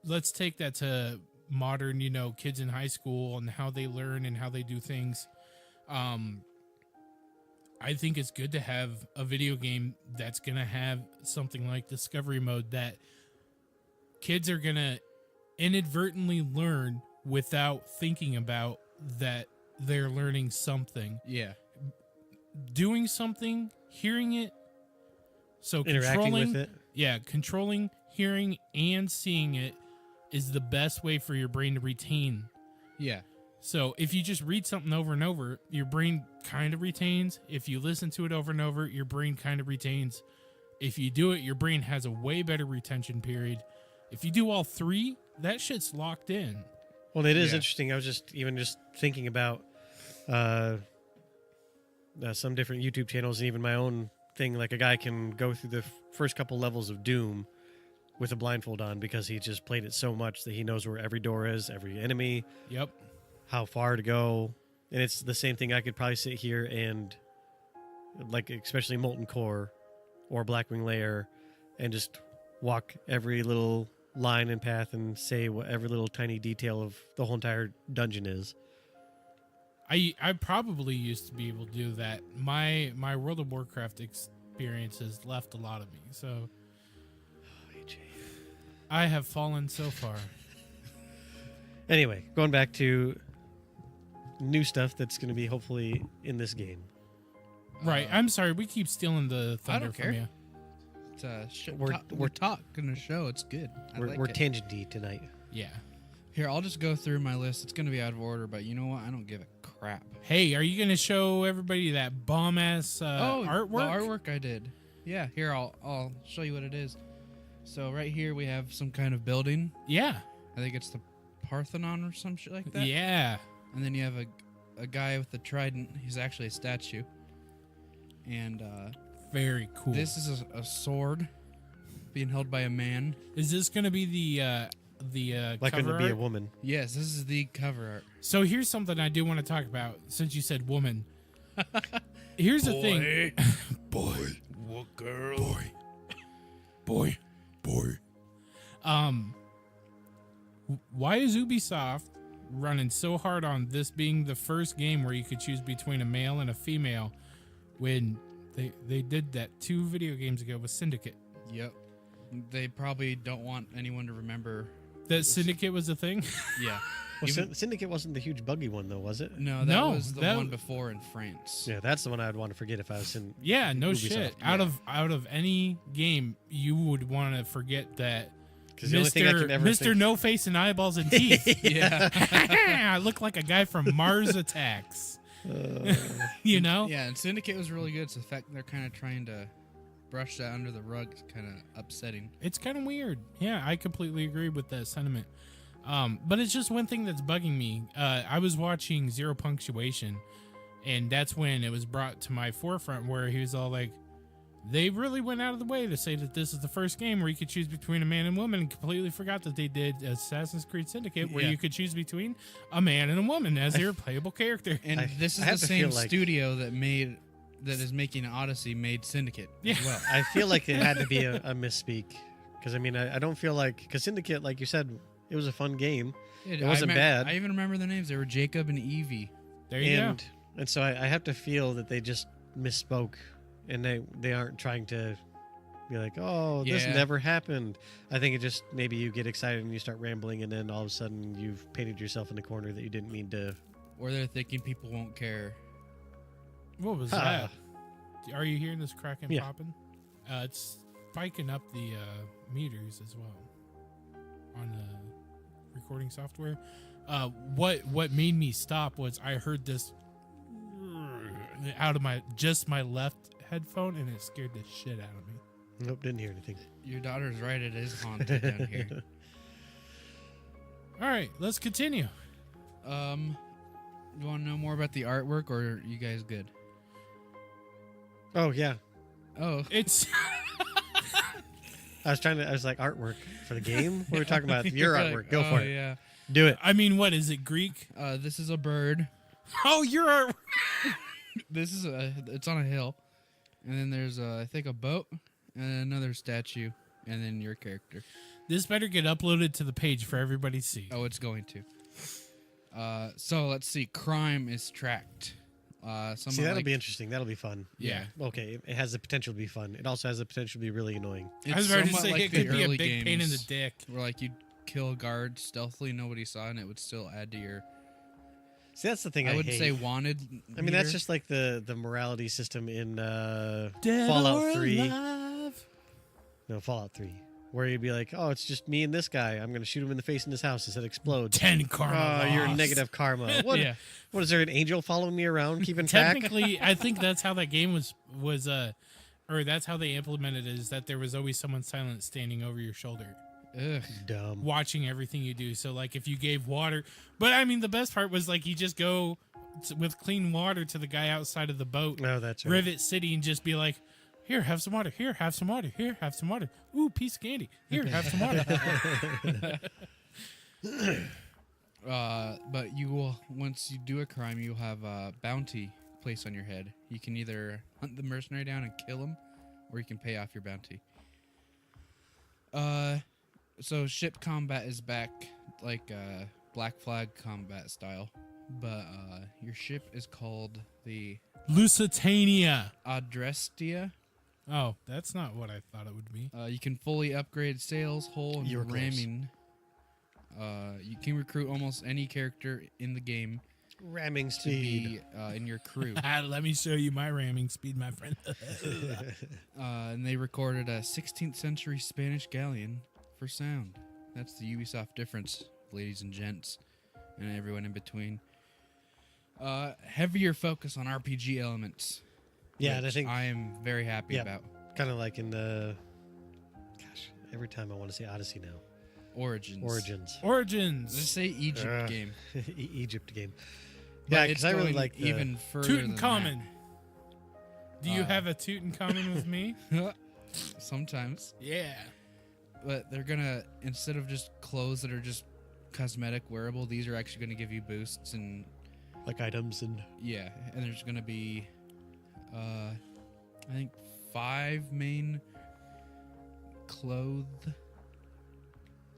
[SPEAKER 1] let's take that to modern, kids in high school and how they learn and how they do things. I think it's good to have a video game that's going to have something like discovery mode that kids are going to inadvertently learn without thinking about that they're learning something.
[SPEAKER 2] Yeah.
[SPEAKER 1] Doing something, hearing it. So
[SPEAKER 4] Interacting with it.
[SPEAKER 1] Yeah, controlling, hearing, and seeing it is the best way for your brain to retain.
[SPEAKER 2] Yeah.
[SPEAKER 1] So if you just read something over and over, your brain kind of retains. If you listen to it over and over, your brain kind of retains. If you do it, your brain has a way better retention period. If you do all three, that shit's locked in.
[SPEAKER 4] Well, it is interesting. I was just thinking about some different YouTube channels, and even my own thing. Like, a guy can go through the first couple levels of Doom with a blindfold on because he just played it so much that he knows where every door is, every enemy.
[SPEAKER 1] Yep.
[SPEAKER 4] How far to go. And it's the same thing. I could probably sit here and, like, especially Molten Core or Blackwing Lair, and just walk every little line and path and say what every little tiny detail of the whole entire dungeon is.
[SPEAKER 1] I probably used to be able to do that. My World of Warcraft experience has left a lot of me. So I have fallen so far.
[SPEAKER 4] Anyway, going back to new stuff that's going to be hopefully in this game.
[SPEAKER 1] Right. I'm sorry. We keep stealing the
[SPEAKER 2] I
[SPEAKER 1] thunder
[SPEAKER 2] don't
[SPEAKER 1] from
[SPEAKER 2] care.
[SPEAKER 1] you.
[SPEAKER 2] It's
[SPEAKER 4] We're-
[SPEAKER 2] we're talking a show. It's good.
[SPEAKER 4] We're
[SPEAKER 2] like it.
[SPEAKER 4] tangenty tonight.
[SPEAKER 1] Yeah.
[SPEAKER 2] Here, I'll just go through my list. It's gonna be out of order, but you know what? I don't give a crap.
[SPEAKER 1] Hey, are you gonna show everybody that bomb ass artwork?
[SPEAKER 2] The artwork I did. Yeah. Here, I'll show you what it is. So right here we have some kind of building.
[SPEAKER 1] Yeah.
[SPEAKER 2] I think it's the Parthenon or some shit like that.
[SPEAKER 1] Yeah.
[SPEAKER 2] And then you have a guy with the trident. He's actually a statue. And
[SPEAKER 1] Very cool.
[SPEAKER 2] this is a sword being held by a man.
[SPEAKER 1] Is this gonna be the
[SPEAKER 4] Like
[SPEAKER 1] cover
[SPEAKER 4] going to be a
[SPEAKER 1] art?
[SPEAKER 4] woman.
[SPEAKER 2] Yes, this is the cover art.
[SPEAKER 1] So here's something I do want to talk about since you said woman. Here's the thing. Boy.
[SPEAKER 2] What girl?
[SPEAKER 1] Boy. Why is Ubisoft running so hard on this being the first game where you could choose between a male and a female when they did that 2 video games ago with Syndicate?
[SPEAKER 2] Yep. They probably don't want anyone to remember.
[SPEAKER 1] That Syndicate was a thing?
[SPEAKER 2] Yeah.
[SPEAKER 4] Well, Syndicate wasn't the huge buggy one, though, was it?
[SPEAKER 2] No, that
[SPEAKER 1] No,
[SPEAKER 2] was the
[SPEAKER 1] that-
[SPEAKER 2] one before in France.
[SPEAKER 4] Yeah, that's the one I would want to forget if I was in.
[SPEAKER 1] Yeah, no
[SPEAKER 4] Ubisoft.
[SPEAKER 1] shit.
[SPEAKER 2] Yeah.
[SPEAKER 1] Out of any game, you would want to forget that
[SPEAKER 4] Because the only thing I can ever
[SPEAKER 1] Mr.
[SPEAKER 4] think-
[SPEAKER 1] No Face and Eyeballs and Teeth.
[SPEAKER 2] Yeah.
[SPEAKER 1] I look like a guy from Mars Attacks. You know?
[SPEAKER 2] Yeah, and Syndicate was really good. It's the fact they're kind of trying to brush that under the rug is kind of upsetting.
[SPEAKER 1] It's kind of weird. Yeah, I completely agree with that sentiment. But it's just one thing that's bugging me. I was watching Zero Punctuation, and that's when it was brought to my forefront where he was all like, they really went out of the way to say that this is the first game where you could choose between a man and woman, and completely forgot that they did Assassin's Creed Syndicate where
[SPEAKER 2] Yeah.
[SPEAKER 1] you could choose between a man and a woman as your playable character.
[SPEAKER 2] And this is
[SPEAKER 4] I
[SPEAKER 2] the
[SPEAKER 4] have to
[SPEAKER 2] same
[SPEAKER 4] feel like-
[SPEAKER 2] studio that is making Odyssey made Syndicate as well.
[SPEAKER 4] I feel like it had to be a misspeak. Because, I mean, I don't feel like. Because Syndicate, like you said, it was a fun game. It wasn't bad.
[SPEAKER 2] I even remember the names. They were Jacob and Evie.
[SPEAKER 1] There you
[SPEAKER 4] and,
[SPEAKER 1] go.
[SPEAKER 4] And so I have to feel that they just misspoke. And they aren't trying to be like, oh, this
[SPEAKER 2] Yeah.
[SPEAKER 4] never happened. I think it just maybe you get excited and you start rambling, and then all of a sudden you've painted yourself in the corner that you didn't mean to.
[SPEAKER 2] Or they're thinking people won't care.
[SPEAKER 1] What was
[SPEAKER 4] Ah.
[SPEAKER 1] that? Are you hearing this cracking
[SPEAKER 4] Yeah.
[SPEAKER 1] popping? It's spiking up the meters as well on the recording software. What made me stop was I heard this out of my left headphone, and it scared the shit out of me.
[SPEAKER 4] Nope, didn't hear anything.
[SPEAKER 2] Your daughter's right. It is haunted down here.
[SPEAKER 1] All right, let's continue.
[SPEAKER 2] You want to know more about the artwork, or are you guys good?
[SPEAKER 4] Oh, yeah.
[SPEAKER 2] Oh,
[SPEAKER 1] It's
[SPEAKER 4] I was like, artwork for the game? What are we talking about? Your
[SPEAKER 2] You're
[SPEAKER 4] artwork.
[SPEAKER 2] like,
[SPEAKER 4] Go for it.
[SPEAKER 2] Yeah.
[SPEAKER 4] Do it.
[SPEAKER 1] I mean, what is it, Greek?
[SPEAKER 2] This is a bird.
[SPEAKER 1] Oh, your art.
[SPEAKER 2] It's on a hill, and then there's I think a boat and another statue, and then your character.
[SPEAKER 1] This better get uploaded to the page for everybody to see.
[SPEAKER 2] Oh, it's going to. So let's see. Crime is tracked.
[SPEAKER 4] See, that'll be interesting. That'll be fun.
[SPEAKER 2] Yeah.
[SPEAKER 4] Okay, it has the potential to be fun. It also has the potential to be really annoying.
[SPEAKER 1] I was about to
[SPEAKER 2] somewhat
[SPEAKER 1] say
[SPEAKER 2] like
[SPEAKER 1] it
[SPEAKER 2] the
[SPEAKER 1] could be a
[SPEAKER 2] early
[SPEAKER 1] big pain in the
[SPEAKER 2] games
[SPEAKER 1] dick.
[SPEAKER 2] Where like you'd kill a guard stealthily, nobody saw, and it would still add to your.
[SPEAKER 4] See, that's the thing I
[SPEAKER 2] I wouldn't
[SPEAKER 4] hate.
[SPEAKER 2] say wanted.
[SPEAKER 4] I mean, that's
[SPEAKER 2] meter.
[SPEAKER 4] just like the morality system in
[SPEAKER 1] Dead
[SPEAKER 4] Fallout
[SPEAKER 1] or
[SPEAKER 4] 3.
[SPEAKER 1] alive.
[SPEAKER 4] No, Fallout 3. Where you'd be like, oh, it's just me and this guy. I'm going to shoot him in the face in this house as it explodes.
[SPEAKER 1] 10 karma.
[SPEAKER 4] Oh, you're
[SPEAKER 1] lost.
[SPEAKER 4] negative karma. What?
[SPEAKER 1] Yeah.
[SPEAKER 4] What is there, an angel following me around keeping track?
[SPEAKER 1] Technically, I think that's how that game was or that's how they implemented it, is that there was always someone silent standing over your shoulder,
[SPEAKER 2] Ugh.
[SPEAKER 4] Dumb.
[SPEAKER 1] watching everything you do. So, like, if you gave water, but I mean, the best part was like you just go with clean water to the guy outside of the boat,
[SPEAKER 4] No, that's right.
[SPEAKER 1] Rivet City, and just be like, "Here, have some water. Here, have some water. Here, have some water. Ooh, piece of candy. Here, have some water."
[SPEAKER 2] But you will, once you do a crime, you'll have a bounty placed on your head. You can either hunt the mercenary down and kill him, or you can pay off your bounty. So ship combat is back, like Black Flag combat style, but your ship is called the
[SPEAKER 1] Lusitania.
[SPEAKER 2] Adrestia.
[SPEAKER 1] Oh, that's not what I thought it would be.
[SPEAKER 2] You can fully upgrade sails, hull,
[SPEAKER 4] You were
[SPEAKER 2] and
[SPEAKER 4] close.
[SPEAKER 2] ramming. You can recruit almost any character in the game.
[SPEAKER 4] Ramming
[SPEAKER 2] to be
[SPEAKER 4] speed.
[SPEAKER 2] in your crew.
[SPEAKER 1] Let me show you my ramming speed, my friend.
[SPEAKER 2] And they recorded a 16th century Spanish galleon for sound. That's the Ubisoft difference, ladies and gents, and everyone in between. Heavier focus on RPG elements.
[SPEAKER 4] Yeah, and I
[SPEAKER 2] which
[SPEAKER 4] think
[SPEAKER 2] I am very happy about.
[SPEAKER 4] kind of like in the. Gosh, every time I want to say Odyssey now.
[SPEAKER 2] Origins.
[SPEAKER 1] Origins.
[SPEAKER 2] Let's say Egypt game.
[SPEAKER 4] Egypt game.
[SPEAKER 2] But
[SPEAKER 4] Yeah,
[SPEAKER 2] it's
[SPEAKER 4] because I really
[SPEAKER 2] going
[SPEAKER 4] like the,
[SPEAKER 2] even further than
[SPEAKER 1] Tutankhamun. Do you have a Tutankhamun with me?
[SPEAKER 2] that. Sometimes.
[SPEAKER 1] Yeah.
[SPEAKER 2] But they're gonna, instead of just clothes that are just cosmetic wearable, these are actually gonna give you boosts and
[SPEAKER 4] like items and.
[SPEAKER 2] yeah, and there's gonna be I think 5 main clothes.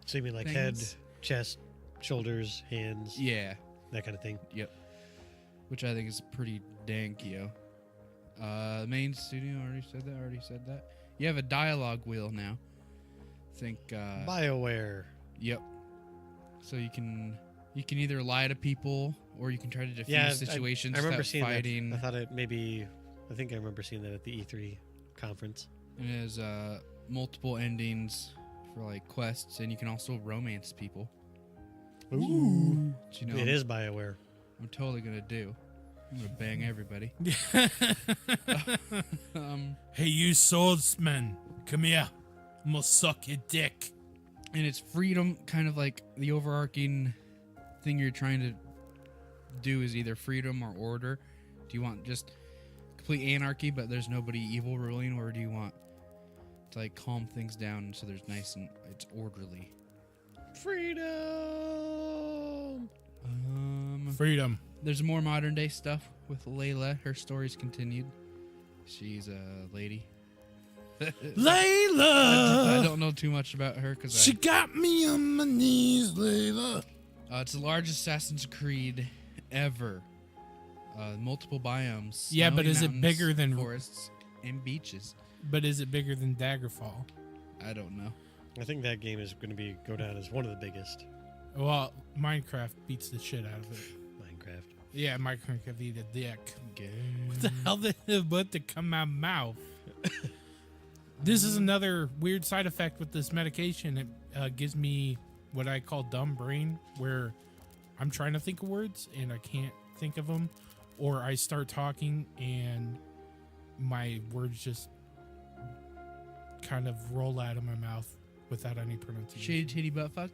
[SPEAKER 4] So you mean like
[SPEAKER 2] things.
[SPEAKER 4] head, chest, shoulders, hands,
[SPEAKER 2] Yeah.
[SPEAKER 4] that kind of thing.
[SPEAKER 2] Yep. Which I think is pretty dank, yo. Main studio, already said that. You have a dialogue wheel now. Think
[SPEAKER 4] BioWare.
[SPEAKER 2] yep. So you can either lie to people or you can try to defuse situations
[SPEAKER 4] I remember
[SPEAKER 2] without
[SPEAKER 4] seeing
[SPEAKER 2] fighting.
[SPEAKER 4] that. I thought it maybe. I think I remember seeing that at the E3 conference.
[SPEAKER 2] And it has multiple endings for like quests, and you can also romance people.
[SPEAKER 4] Ooh.
[SPEAKER 2] Which, you know,
[SPEAKER 4] It is BioWare.
[SPEAKER 2] I'm totally gonna do. I'm gonna bang everybody.
[SPEAKER 1] Hey, you swordsman, come here. I'm gonna suck your dick.
[SPEAKER 2] And it's freedom, kind of like the overarching thing you're trying to do is either freedom or order. Do you want just complete anarchy, but there's nobody evil ruling, or do you want to like calm things down so there's nice and it's orderly?
[SPEAKER 4] Freedom.
[SPEAKER 1] Freedom.
[SPEAKER 2] There's more modern day stuff with Layla. Her story's continued. She's a lady.
[SPEAKER 1] Layla!
[SPEAKER 2] I don't know too much about her because
[SPEAKER 1] She got me on my knees, Layla.
[SPEAKER 2] it's the largest Assassin's Creed ever. Multiple biomes.
[SPEAKER 1] Yeah, but
[SPEAKER 2] snowy
[SPEAKER 1] is it
[SPEAKER 2] mountains,
[SPEAKER 1] bigger than-
[SPEAKER 2] forests and beaches?
[SPEAKER 1] But is it bigger than Daggerfall?
[SPEAKER 2] I don't know.
[SPEAKER 4] I think that game is going to go down as one of the biggest.
[SPEAKER 1] Well, Minecraft beats the shit out of it.
[SPEAKER 4] Minecraft.
[SPEAKER 1] Yeah, Minecraft could eat a dick. What the hell did what to come out of my mouth? This is another weird side effect with this medication. It gives me what I call dumb brain, where I'm trying to think of words and I can't think of them, or I start talking and my words just kind of roll out of my mouth without any pronunciation.
[SPEAKER 2] Shitty titty butt fuck.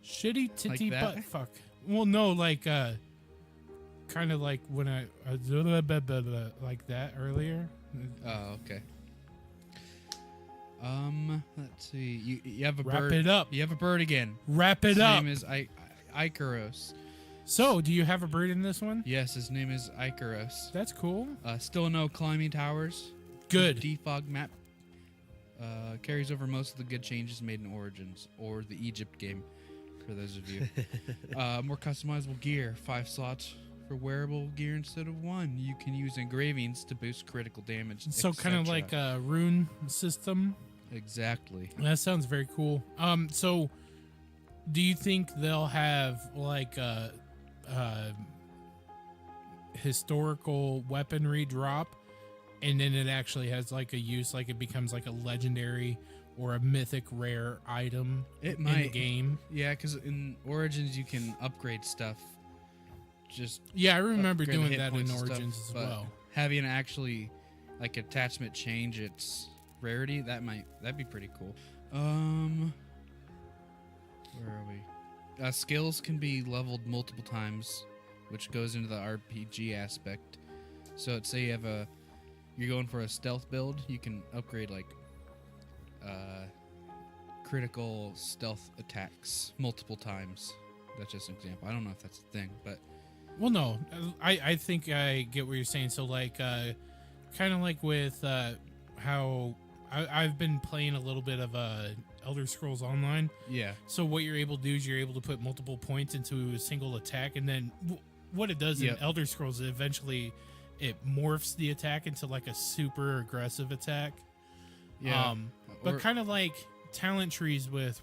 [SPEAKER 1] Shitty titty
[SPEAKER 2] Like that?
[SPEAKER 1] butt fuck. Well, no, like kind of like when I like that earlier.
[SPEAKER 2] Oh, okay. Let's see. You have a
[SPEAKER 1] Wrap
[SPEAKER 2] bird.
[SPEAKER 1] it up.
[SPEAKER 2] You have a bird again.
[SPEAKER 1] Wrap
[SPEAKER 2] His
[SPEAKER 1] it up.
[SPEAKER 2] name is Icaros.
[SPEAKER 1] So, do you have a bird in this one?
[SPEAKER 2] Yes, his name is Icaros.
[SPEAKER 1] That's cool.
[SPEAKER 2] Still no climbing towers.
[SPEAKER 1] Good.
[SPEAKER 2] Defog map. Carries over most of the good changes made in Origins or the Egypt game, for those of you. More customizable gear. 5 slots for wearable gear instead of 1. You can use engravings to boost critical damage.
[SPEAKER 1] So, kind of like a rune system.
[SPEAKER 2] Exactly.
[SPEAKER 1] That sounds very cool. So, do you think they'll have like historical weaponry drop, and then it actually has like a use, like it becomes like a legendary or a mythic rare item
[SPEAKER 2] It
[SPEAKER 1] in
[SPEAKER 2] might.
[SPEAKER 1] the game?
[SPEAKER 2] Yeah, because in Origins you can upgrade stuff. Just
[SPEAKER 1] Yeah, I remember
[SPEAKER 2] upgrade the
[SPEAKER 1] doing
[SPEAKER 2] hit
[SPEAKER 1] that in
[SPEAKER 2] points and stuff,
[SPEAKER 1] Origins as
[SPEAKER 2] but
[SPEAKER 1] well.
[SPEAKER 2] having actually like attachment change its rarity, that'd be pretty cool. Where are we? Skills can be leveled multiple times, which goes into the RPG aspect. So let's say you're going for a stealth build, you can upgrade like critical stealth attacks multiple times. That's just an example. I don't know if that's a thing, but
[SPEAKER 1] Well, no, I think I get what you're saying. So, like, kind of like with how I've been playing a little bit of Elder Scrolls Online.
[SPEAKER 2] yeah.
[SPEAKER 1] So what you're able to do is you're able to put multiple points into a single attack, and then what it does
[SPEAKER 2] Yep.
[SPEAKER 1] in Elder Scrolls, eventually it morphs the attack into like a super aggressive attack.
[SPEAKER 2] Yeah.
[SPEAKER 1] But
[SPEAKER 2] Or-
[SPEAKER 1] kind of like talent trees with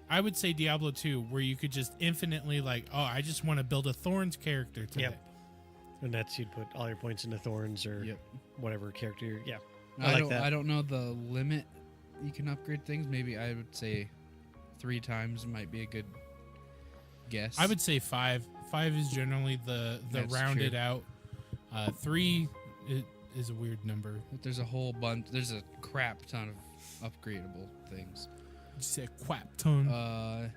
[SPEAKER 1] I would say Diablo 2, where you could just infinitely I just want to build a Thorns character today.
[SPEAKER 4] Yep. And that's you'd put all your points into Thorns or whatever character. Yeah.
[SPEAKER 2] I don't know the limit you can upgrade things. Maybe I would say 3 times might be a good guess.
[SPEAKER 1] I would say 5. 5 is generally the
[SPEAKER 2] That's
[SPEAKER 1] rounded
[SPEAKER 2] true.
[SPEAKER 1] out. 3 is a weird number.
[SPEAKER 2] There's a whole bunch. There's a crap ton of upgradable things.
[SPEAKER 1] You said quap ton.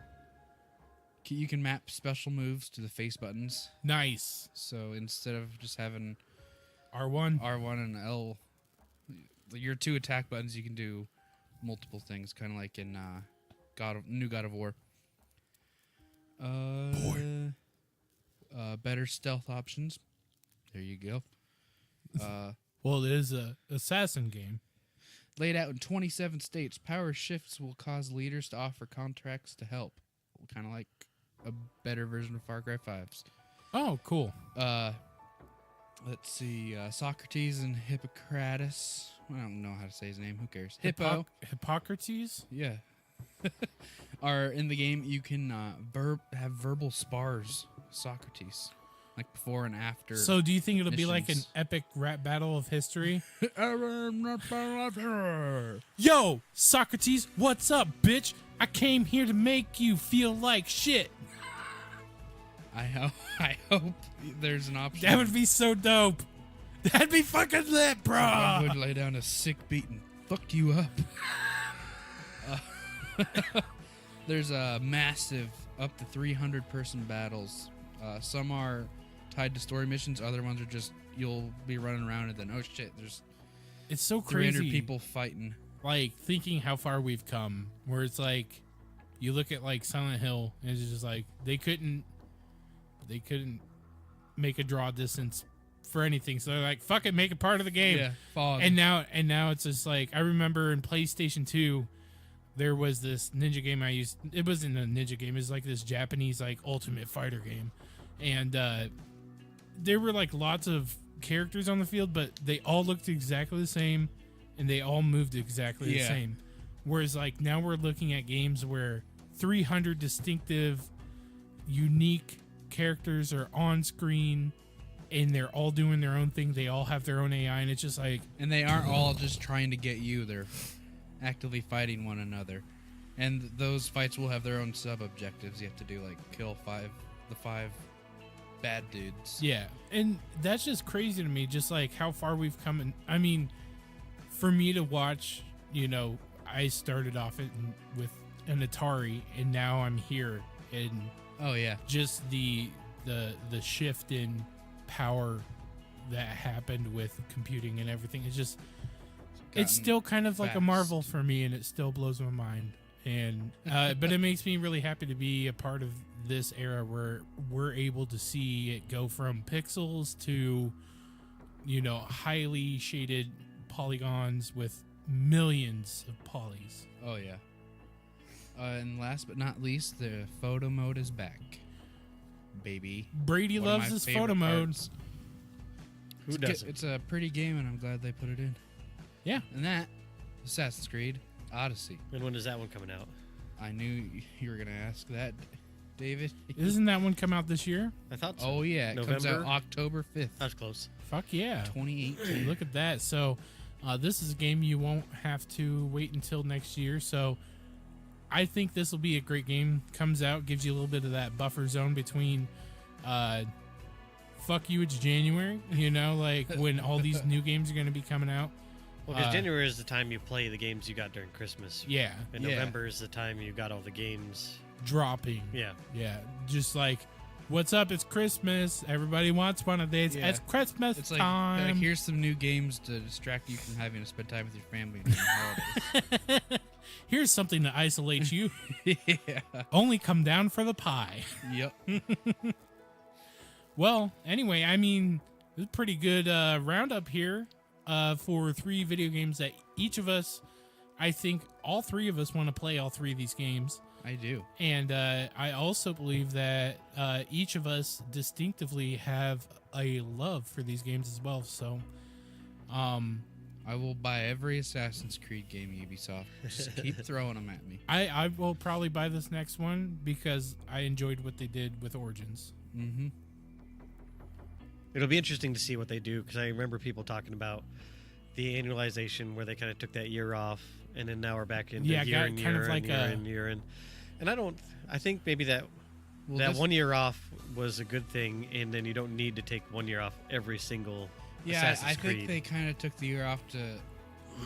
[SPEAKER 2] You can map special moves to the face buttons.
[SPEAKER 1] Nice.
[SPEAKER 2] So instead of just having
[SPEAKER 1] R1
[SPEAKER 2] and L, your 2 attack buttons, you can do multiple things, kind of like in new God of War. Better stealth options. There you go.
[SPEAKER 1] Well, it is a assassin game.
[SPEAKER 2] Laid out in 27 states, power shifts will cause leaders to offer contracts to help. Kind of like a better version of Far Cry 5's.
[SPEAKER 1] Oh, cool.
[SPEAKER 2] Let's see. Socrates and Hippocrates. I don't know how to say his name. Who cares? Hippo.
[SPEAKER 1] Hippocrates?
[SPEAKER 2] Yeah. Are in the game. You can have verbal spars. Socrates. Like before and after.
[SPEAKER 1] So do you think it'll be like an
[SPEAKER 2] missions.
[SPEAKER 1] epic rap battle of history? Yo, Socrates, what's up, bitch? I came here to make you feel like shit.
[SPEAKER 2] I hope there's an option.
[SPEAKER 1] That would be so dope. That'd be fucking lit, bro.
[SPEAKER 2] I would lay down a sick beat and fuck you up. There's a massive up to 300 person battles. Some are tied to story missions. Other ones are just you'll be running around and then oh shit, there's
[SPEAKER 1] It's so
[SPEAKER 2] 300
[SPEAKER 1] crazy.
[SPEAKER 2] people fighting.
[SPEAKER 1] Like thinking how far we've come, where it's like you look at like Silent Hill and it's just like they couldn't make a draw distance for anything, so they're like fuck it, make it part of the game.
[SPEAKER 2] Yeah, fog.
[SPEAKER 1] And now it's just like I remember in PlayStation 2 there was this ninja game I used. It wasn't a ninja game, it was like this Japanese like ultimate fighter game, and there were like lots of characters on the field, but they all looked exactly the same and they all moved exactly the same. Whereas like now we're looking at games where 300 distinctive unique characters are on screen and they're all doing their own thing. They all have their own AI, and it's just like,
[SPEAKER 2] And they aren't all just trying to get you. They're actively fighting one another. And those fights will have their own sub-objectives. You have to do, like, kill the five bad dudes.
[SPEAKER 1] yeah. And that's just crazy to me, just like how far we've come. And I mean, for me to watch, I started off with an Atari, and now I'm here. And
[SPEAKER 2] Oh, yeah.
[SPEAKER 1] just the shift in power that happened with computing and everything, it's
[SPEAKER 2] Gotten
[SPEAKER 1] still kind of like a
[SPEAKER 2] fast.
[SPEAKER 1] marvel for me, and it still blows my mind. And but it makes me really happy to be a part of this era where we're able to see it go from pixels to highly shaded polygons with millions of polys.
[SPEAKER 2] Oh, yeah. And last but not least, the photo mode is back. Baby.
[SPEAKER 1] Brady
[SPEAKER 2] One of
[SPEAKER 1] loves
[SPEAKER 2] my
[SPEAKER 1] his
[SPEAKER 2] favorite
[SPEAKER 1] photo mode.
[SPEAKER 2] parts.
[SPEAKER 4] Who doesn't?
[SPEAKER 2] It's a pretty game, and I'm glad they put it in.
[SPEAKER 1] Yeah.
[SPEAKER 2] And that, Assassin's Creed Odyssey.
[SPEAKER 4] And when is that one coming out?
[SPEAKER 2] I knew you were going to ask that, David.
[SPEAKER 1] Isn't that one come out this year?
[SPEAKER 4] I thought so.
[SPEAKER 2] Oh, yeah. It comes out
[SPEAKER 4] November?
[SPEAKER 2] October 5th,
[SPEAKER 4] That's close.
[SPEAKER 1] Fuck yeah.
[SPEAKER 2] 2018.
[SPEAKER 1] Look at that. So this is a game you won't have to wait until next year. So I think this will be a great game. Comes out, gives you a little bit of that buffer zone between fuck you, it's January, like when all these new games are going to be coming out.
[SPEAKER 4] Well, because January is the time you play the games you got during Christmas.
[SPEAKER 1] Yeah.
[SPEAKER 4] And
[SPEAKER 2] Yeah.
[SPEAKER 4] November is the time you got all the games.
[SPEAKER 1] Dropping.
[SPEAKER 4] Yeah.
[SPEAKER 1] Yeah. Just like, what's up? It's Christmas. Everybody wants one of these.
[SPEAKER 2] Yeah.
[SPEAKER 1] It's Christmas
[SPEAKER 2] It's like
[SPEAKER 1] time.
[SPEAKER 2] here's some new games to distract you from having to spend time with your family during the holidays.
[SPEAKER 1] Here's something to isolate you.
[SPEAKER 2] Yeah.
[SPEAKER 1] Only come down for the pie.
[SPEAKER 2] Yep.
[SPEAKER 1] Well, anyway, I mean, it's a pretty good roundup here for 3 video games that each of us, I think all 3 of us want to play all 3 of these games.
[SPEAKER 2] I do.
[SPEAKER 1] And I also believe that each of us distinctively have a love for these games as well. So
[SPEAKER 2] I will buy every Assassin's Creed game, Ubisoft. Just keep throwing them at me.
[SPEAKER 1] I will probably buy this next one because I enjoyed what they did with Origins.
[SPEAKER 2] Mm-hmm.
[SPEAKER 4] It'll be interesting to see what they do because I remember people talking about the annualization where they kind of took that year off and then now we're back into year and year and year and year and I think maybe that 1 year off was a good thing, and then you don't need to take 1 year off every single Assassin's Creed.
[SPEAKER 2] I think they kind of took the year off to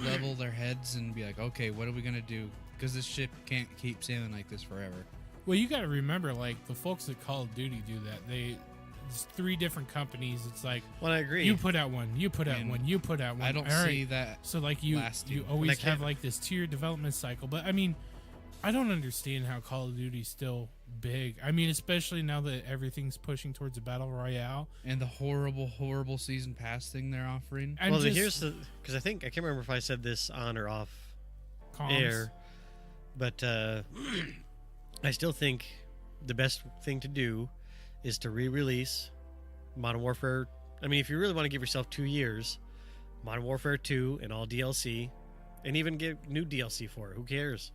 [SPEAKER 2] level their heads and be like, okay, what are we gonna do? Because this ship can't keep sailing like this forever.
[SPEAKER 1] Well, you got to remember, like the folks at Call of Duty do that. It's 3 different companies. It's like,
[SPEAKER 4] well, I agree.
[SPEAKER 1] You put out one, you put out one, you put out one.
[SPEAKER 2] I don't see that.
[SPEAKER 1] So like you always have like this tier development cycle. But I mean, I don't understand how Call of Duty's still big. I mean, especially now that everything's pushing towards a battle royale
[SPEAKER 2] and the horrible season pass thing they're offering.
[SPEAKER 4] Here's the because I can't remember if I said this on or off air, but I still think the best thing to do is to re-release Modern Warfare. I mean, if you really want to give yourself 2 years, Modern Warfare 2 and all DLC, and even give new DLC for it. Who cares?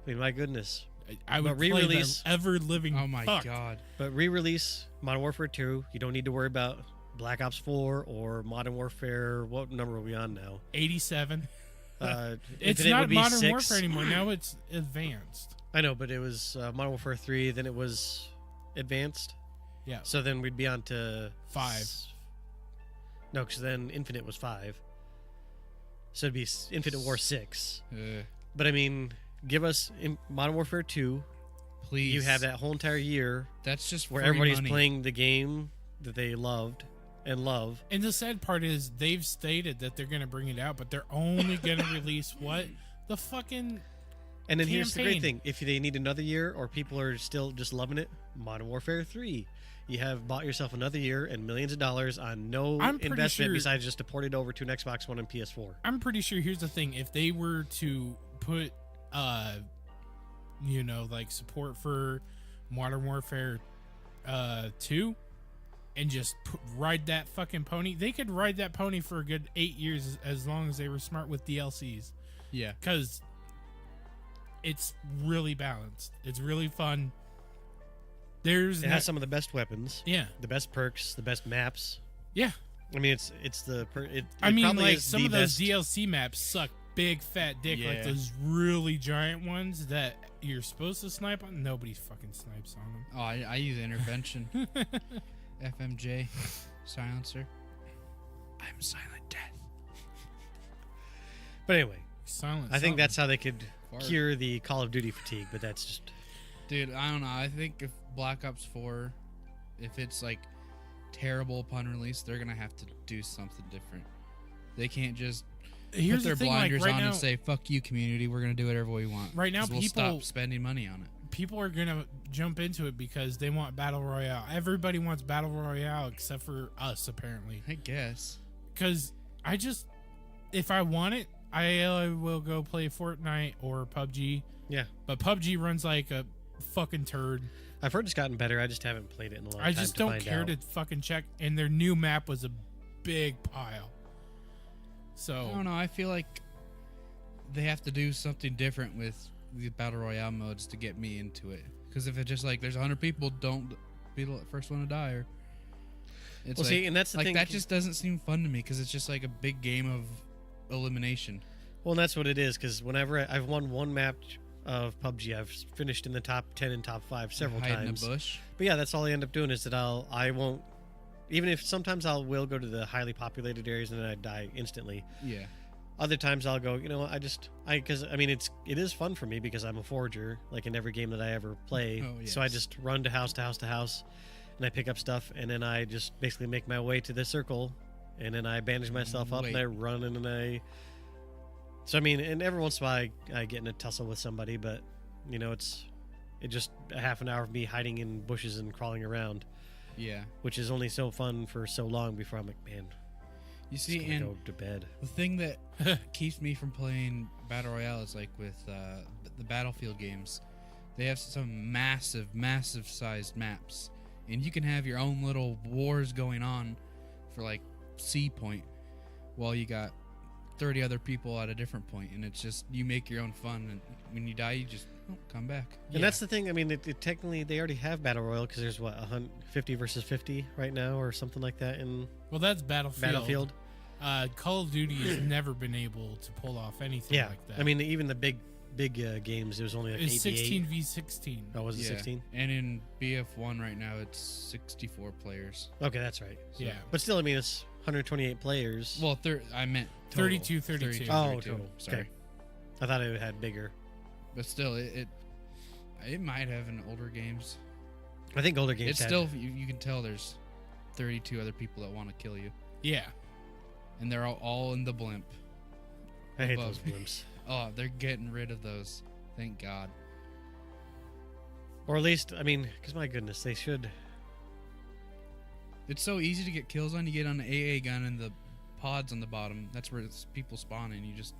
[SPEAKER 4] I mean, my goodness.
[SPEAKER 1] I would re-release ever living.
[SPEAKER 2] Oh my god!
[SPEAKER 4] But re-release Modern Warfare 2. You don't need to worry about Black Ops 4 or Modern Warfare. What number are we on now?
[SPEAKER 1] 87. It's
[SPEAKER 4] Infinite
[SPEAKER 1] not
[SPEAKER 4] would be
[SPEAKER 1] Modern
[SPEAKER 4] 6.
[SPEAKER 1] Warfare anymore. Now it's Advanced.
[SPEAKER 4] I know, but it was Modern Warfare 3. Then it was Advanced.
[SPEAKER 1] Yeah.
[SPEAKER 4] So then we'd be on to
[SPEAKER 1] 5.
[SPEAKER 4] No, because then Infinite was 5. So it'd be Infinite War 6. But I mean, give us Modern Warfare 2.
[SPEAKER 2] Please.
[SPEAKER 4] You have that whole entire year.
[SPEAKER 2] That's just
[SPEAKER 4] where
[SPEAKER 2] free
[SPEAKER 4] everybody's
[SPEAKER 2] money.
[SPEAKER 4] playing the game that they loved and love.
[SPEAKER 1] And the sad part is they've stated that they're going to bring it out, but they're only going to release what? The fucking
[SPEAKER 4] And then
[SPEAKER 1] campaign.
[SPEAKER 4] Here's the great thing. If they need another year or people are still just loving it, Modern Warfare 3. You have bought yourself another year and millions of dollars on no investment besides just to port it over to an Xbox One and PS4.
[SPEAKER 1] I'm pretty sure, here's the thing, if they were to put like support for Modern Warfare 2 and just ride that fucking pony, they could ride that pony for a good 8 years as long as they were smart with DLCs.
[SPEAKER 2] Yeah.
[SPEAKER 1] Because it's really balanced. It's really fun. It
[SPEAKER 4] has some of the best weapons.
[SPEAKER 1] Yeah.
[SPEAKER 4] The best perks, the best maps.
[SPEAKER 1] Yeah.
[SPEAKER 4] I mean, it's the...
[SPEAKER 1] some of those DLC maps suck big fat dick.
[SPEAKER 2] Yeah.
[SPEAKER 1] Like those really giant ones that you're supposed to snipe on. Nobody fucking snipes on them.
[SPEAKER 2] Oh, I use intervention. FMJ. Silencer. I'm Silent Death.
[SPEAKER 4] But anyway.
[SPEAKER 1] Silent
[SPEAKER 4] I think that's how they could
[SPEAKER 2] Fart.
[SPEAKER 4] cure the Call of Duty fatigue, but that's just...
[SPEAKER 2] Dude, I don't know. I think if Black Ops 4, if it's like terrible upon release, they're gonna have to do something different. They can't just put their blinders on and say, "Fuck you, community. We're gonna do whatever we want."
[SPEAKER 1] Right now,
[SPEAKER 2] we'll stop spending money on it.
[SPEAKER 1] People are gonna jump into it because they want battle royale. Everybody wants battle royale except for us, apparently.
[SPEAKER 2] I guess.
[SPEAKER 1] Because if I want it, I will go play Fortnite or PUBG.
[SPEAKER 4] Yeah.
[SPEAKER 1] But PUBG runs like a fucking turd.
[SPEAKER 4] I've heard it's gotten better. I just haven't played it in a long time.
[SPEAKER 1] I just don't care to fucking check. And their new map was a big pile. So
[SPEAKER 2] I don't know. I feel like they have to do something different with the battle royale modes to get me into it. Because if it's just like there's 100 people, don't be the first one to die. Or it's
[SPEAKER 4] well, see, and that's the thing.
[SPEAKER 2] That just doesn't seem fun to me because it's just like a big game of elimination.
[SPEAKER 4] Well, and that's what it is. Because whenever I've won one map of PUBG, I've finished in the top 10 and top 5 several times.
[SPEAKER 2] In a bush.
[SPEAKER 4] But yeah, that's all I end up doing is that I won't, even if sometimes will go to the highly populated areas and then I die instantly.
[SPEAKER 2] Yeah.
[SPEAKER 4] Other times I'll go, because it is fun for me because I'm a forager, like in every game that I ever play.
[SPEAKER 2] Oh, yes.
[SPEAKER 4] So I just run to house to house and I pick up stuff and then I just basically make my way to the circle and then I bandage myself up and I run and then So, and every once in a while I get in a tussle with somebody, but, it's just a half an hour of me hiding in bushes and crawling around.
[SPEAKER 2] Yeah.
[SPEAKER 4] Which is only so fun for so long before I'm like, man,
[SPEAKER 2] you see,
[SPEAKER 4] and go to bed.
[SPEAKER 2] The thing that keeps me from playing Battle Royale is like with the Battlefield games. They have some massive sized maps. And you can have your own little wars going on for like C point while you got 30 other people at a different point, and it's just you make your own fun, and when you die, you just come back.
[SPEAKER 4] And that's the thing. I mean, it technically they already have battle royale because there's what 50 versus 50 right now, or something like that. In
[SPEAKER 1] Well, that's Battlefield.
[SPEAKER 4] Battlefield.
[SPEAKER 1] Call of Duty has never been able to pull off anything
[SPEAKER 4] Yeah,
[SPEAKER 1] like that.
[SPEAKER 4] I mean, even the big games, it was only like
[SPEAKER 1] it's
[SPEAKER 4] 8v8.
[SPEAKER 1] 16v16.
[SPEAKER 4] Oh, was it
[SPEAKER 2] Yeah.
[SPEAKER 4] 16?
[SPEAKER 2] And in BF1 right now, it's 64 players.
[SPEAKER 4] Okay, that's right. So,
[SPEAKER 1] Yeah.
[SPEAKER 4] but still, I mean, it's 128 players.
[SPEAKER 2] Well, I meant total.
[SPEAKER 1] 32.
[SPEAKER 2] 32.
[SPEAKER 4] Oh,
[SPEAKER 2] 32.
[SPEAKER 4] total.
[SPEAKER 2] Sorry.
[SPEAKER 4] Okay. I thought it had bigger.
[SPEAKER 2] But still, it might have in older games.
[SPEAKER 4] I think older games.
[SPEAKER 2] It's
[SPEAKER 4] had,
[SPEAKER 2] still you can tell there's 32 other people that want to kill you,
[SPEAKER 1] Yeah.
[SPEAKER 2] and they're all in the blimp.
[SPEAKER 4] I hate
[SPEAKER 2] above
[SPEAKER 4] those
[SPEAKER 2] me.
[SPEAKER 4] blimps.
[SPEAKER 2] Oh, they're getting rid of those. Thank God.
[SPEAKER 4] Or at least, I mean, because my goodness, they should.
[SPEAKER 2] It's so easy to get kills on. You get on the AA gun and the pods on the bottom. That's where it's people spawning. You just.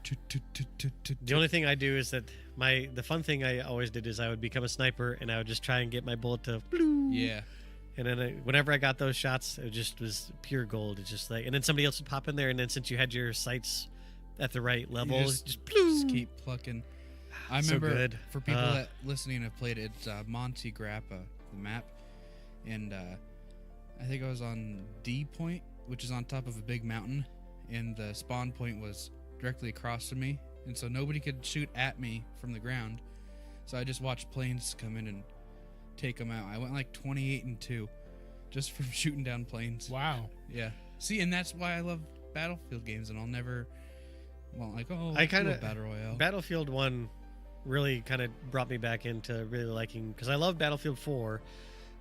[SPEAKER 4] The only thing I do is that the fun thing I always did is I would become a sniper and I would just try and get my bullet to.
[SPEAKER 2] Yeah.
[SPEAKER 4] And then whenever I got those shots, it just was pure gold. It's just like, and then somebody else would pop in there, and then since you had your sights at the right level,
[SPEAKER 2] You
[SPEAKER 4] just
[SPEAKER 2] just keep plucking. I
[SPEAKER 4] So
[SPEAKER 2] remember
[SPEAKER 4] good.
[SPEAKER 2] for people that listening have played it, it's Monte Grappa, the map, and I think I was on D point, which is on top of a big mountain, and the spawn point was directly across from me, and so nobody could shoot at me from the ground. So I just watched planes come in and take them out. I went like 28-2 just from shooting down planes.
[SPEAKER 1] Wow.
[SPEAKER 2] Yeah. See, and that's why I love Battlefield games, and I'll never. Well, like, oh,
[SPEAKER 4] I kind
[SPEAKER 2] love
[SPEAKER 4] of
[SPEAKER 2] Battle Royale.
[SPEAKER 4] Battlefield 1 really kind of brought me back into really liking, because I love Battlefield 4,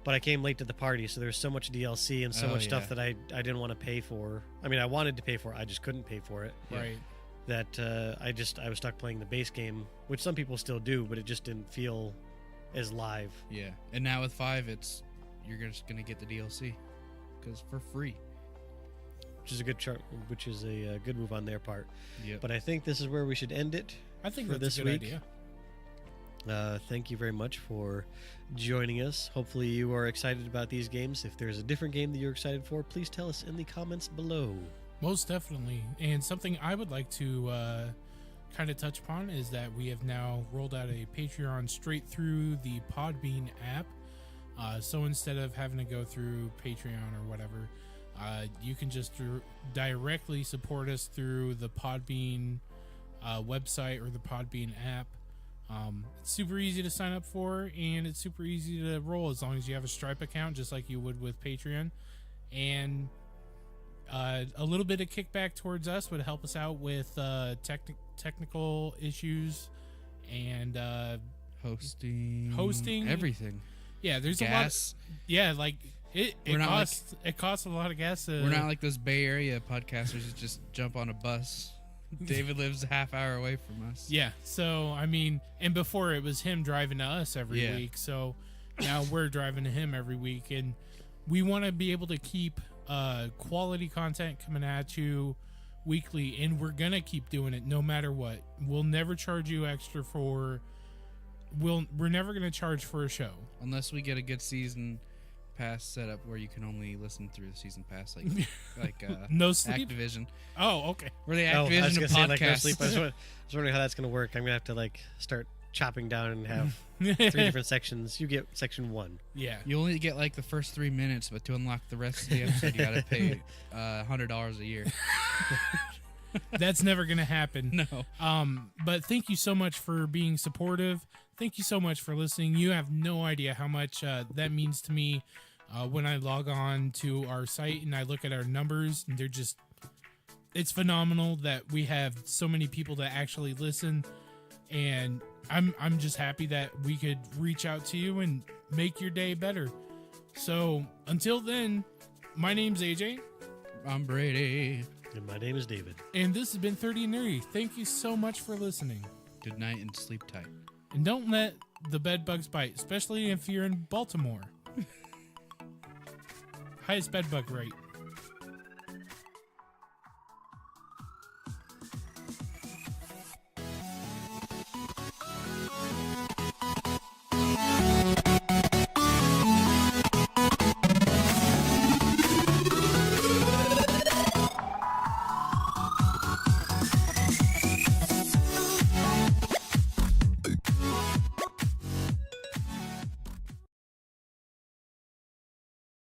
[SPEAKER 4] but I came late to the party, so there's so much DLC and so
[SPEAKER 2] Oh,
[SPEAKER 4] much stuff
[SPEAKER 2] yeah.
[SPEAKER 4] that I didn't want to pay for. I mean, I wanted to pay for it, I just couldn't pay for it.
[SPEAKER 1] Right.
[SPEAKER 4] That I was stuck playing the base game, which some people still do, but it just didn't feel as live.
[SPEAKER 2] Yeah, and now with 5, you're just gonna get the DLC because for free.
[SPEAKER 4] Which is a good which is a good move on their part.
[SPEAKER 2] Yeah.
[SPEAKER 4] But I think this is where we should end it.
[SPEAKER 1] I think
[SPEAKER 4] for
[SPEAKER 1] that's
[SPEAKER 4] this
[SPEAKER 1] a good
[SPEAKER 4] week.
[SPEAKER 1] idea.
[SPEAKER 4] Thank you very much for joining us. Hopefully you are excited about these games. If there's a different game that you're excited for, please tell us in the comments below.
[SPEAKER 1] Most definitely. And something I would like to kind of touch upon is that we have now rolled out a Patreon straight through the Podbean app. So instead of having to go through Patreon or whatever, you can just directly support us through the Podbean website or the Podbean app. It's super easy to sign up for, and it's super easy to roll as long as you have a Stripe account, just like you would with Patreon. And a little bit of kickback towards us would help us out with technical issues and hosting,
[SPEAKER 2] everything.
[SPEAKER 1] Yeah, there's
[SPEAKER 2] Gas.
[SPEAKER 1] a lot. Yeah, like it
[SPEAKER 2] We're not
[SPEAKER 1] it costs a lot of gas.
[SPEAKER 2] We're not like those Bay Area podcasters that just jump on a bus. David lives a half hour away from us.
[SPEAKER 1] Yeah, so I mean, and before it was him driving to us every
[SPEAKER 2] Yeah.
[SPEAKER 1] week, so now we're driving to him every week, and we want to be able to keep quality content coming at you weekly, and we're gonna keep doing it no matter what. We'll never charge you extra for. We're never gonna charge for a show
[SPEAKER 2] Unless we get a good season pass set up where you can only listen through the season pass, like
[SPEAKER 1] No sleep?
[SPEAKER 2] Activision.
[SPEAKER 1] Oh, okay.
[SPEAKER 2] We're the
[SPEAKER 4] I was
[SPEAKER 2] Activision
[SPEAKER 4] gonna
[SPEAKER 2] of
[SPEAKER 4] say, like, no
[SPEAKER 2] podcasts.
[SPEAKER 4] sleep. I was wondering how that's going to work. I'm going to have to like start chopping down and have 3 different sections. You get section 1.
[SPEAKER 1] Yeah.
[SPEAKER 2] You only get like the first 3 minutes, but to unlock the rest of the episode, you gotta pay $100 a year.
[SPEAKER 1] That's never gonna happen.
[SPEAKER 2] No.
[SPEAKER 1] But thank you so much for being supportive. Thank you so much for listening. You have no idea how much that means to me when I log on to our site and I look at our numbers, and it's phenomenal that we have so many people that actually listen, and I'm just happy that we could reach out to you and make your day better. So until then, my name's AJ.
[SPEAKER 2] I'm Brady.
[SPEAKER 4] And my name is David.
[SPEAKER 1] And this has been 30 and Nerdy. Thank you so much for listening.
[SPEAKER 2] Good night and sleep tight.
[SPEAKER 1] And don't let the bed bugs bite, especially if you're in Baltimore. Highest bed bug rate.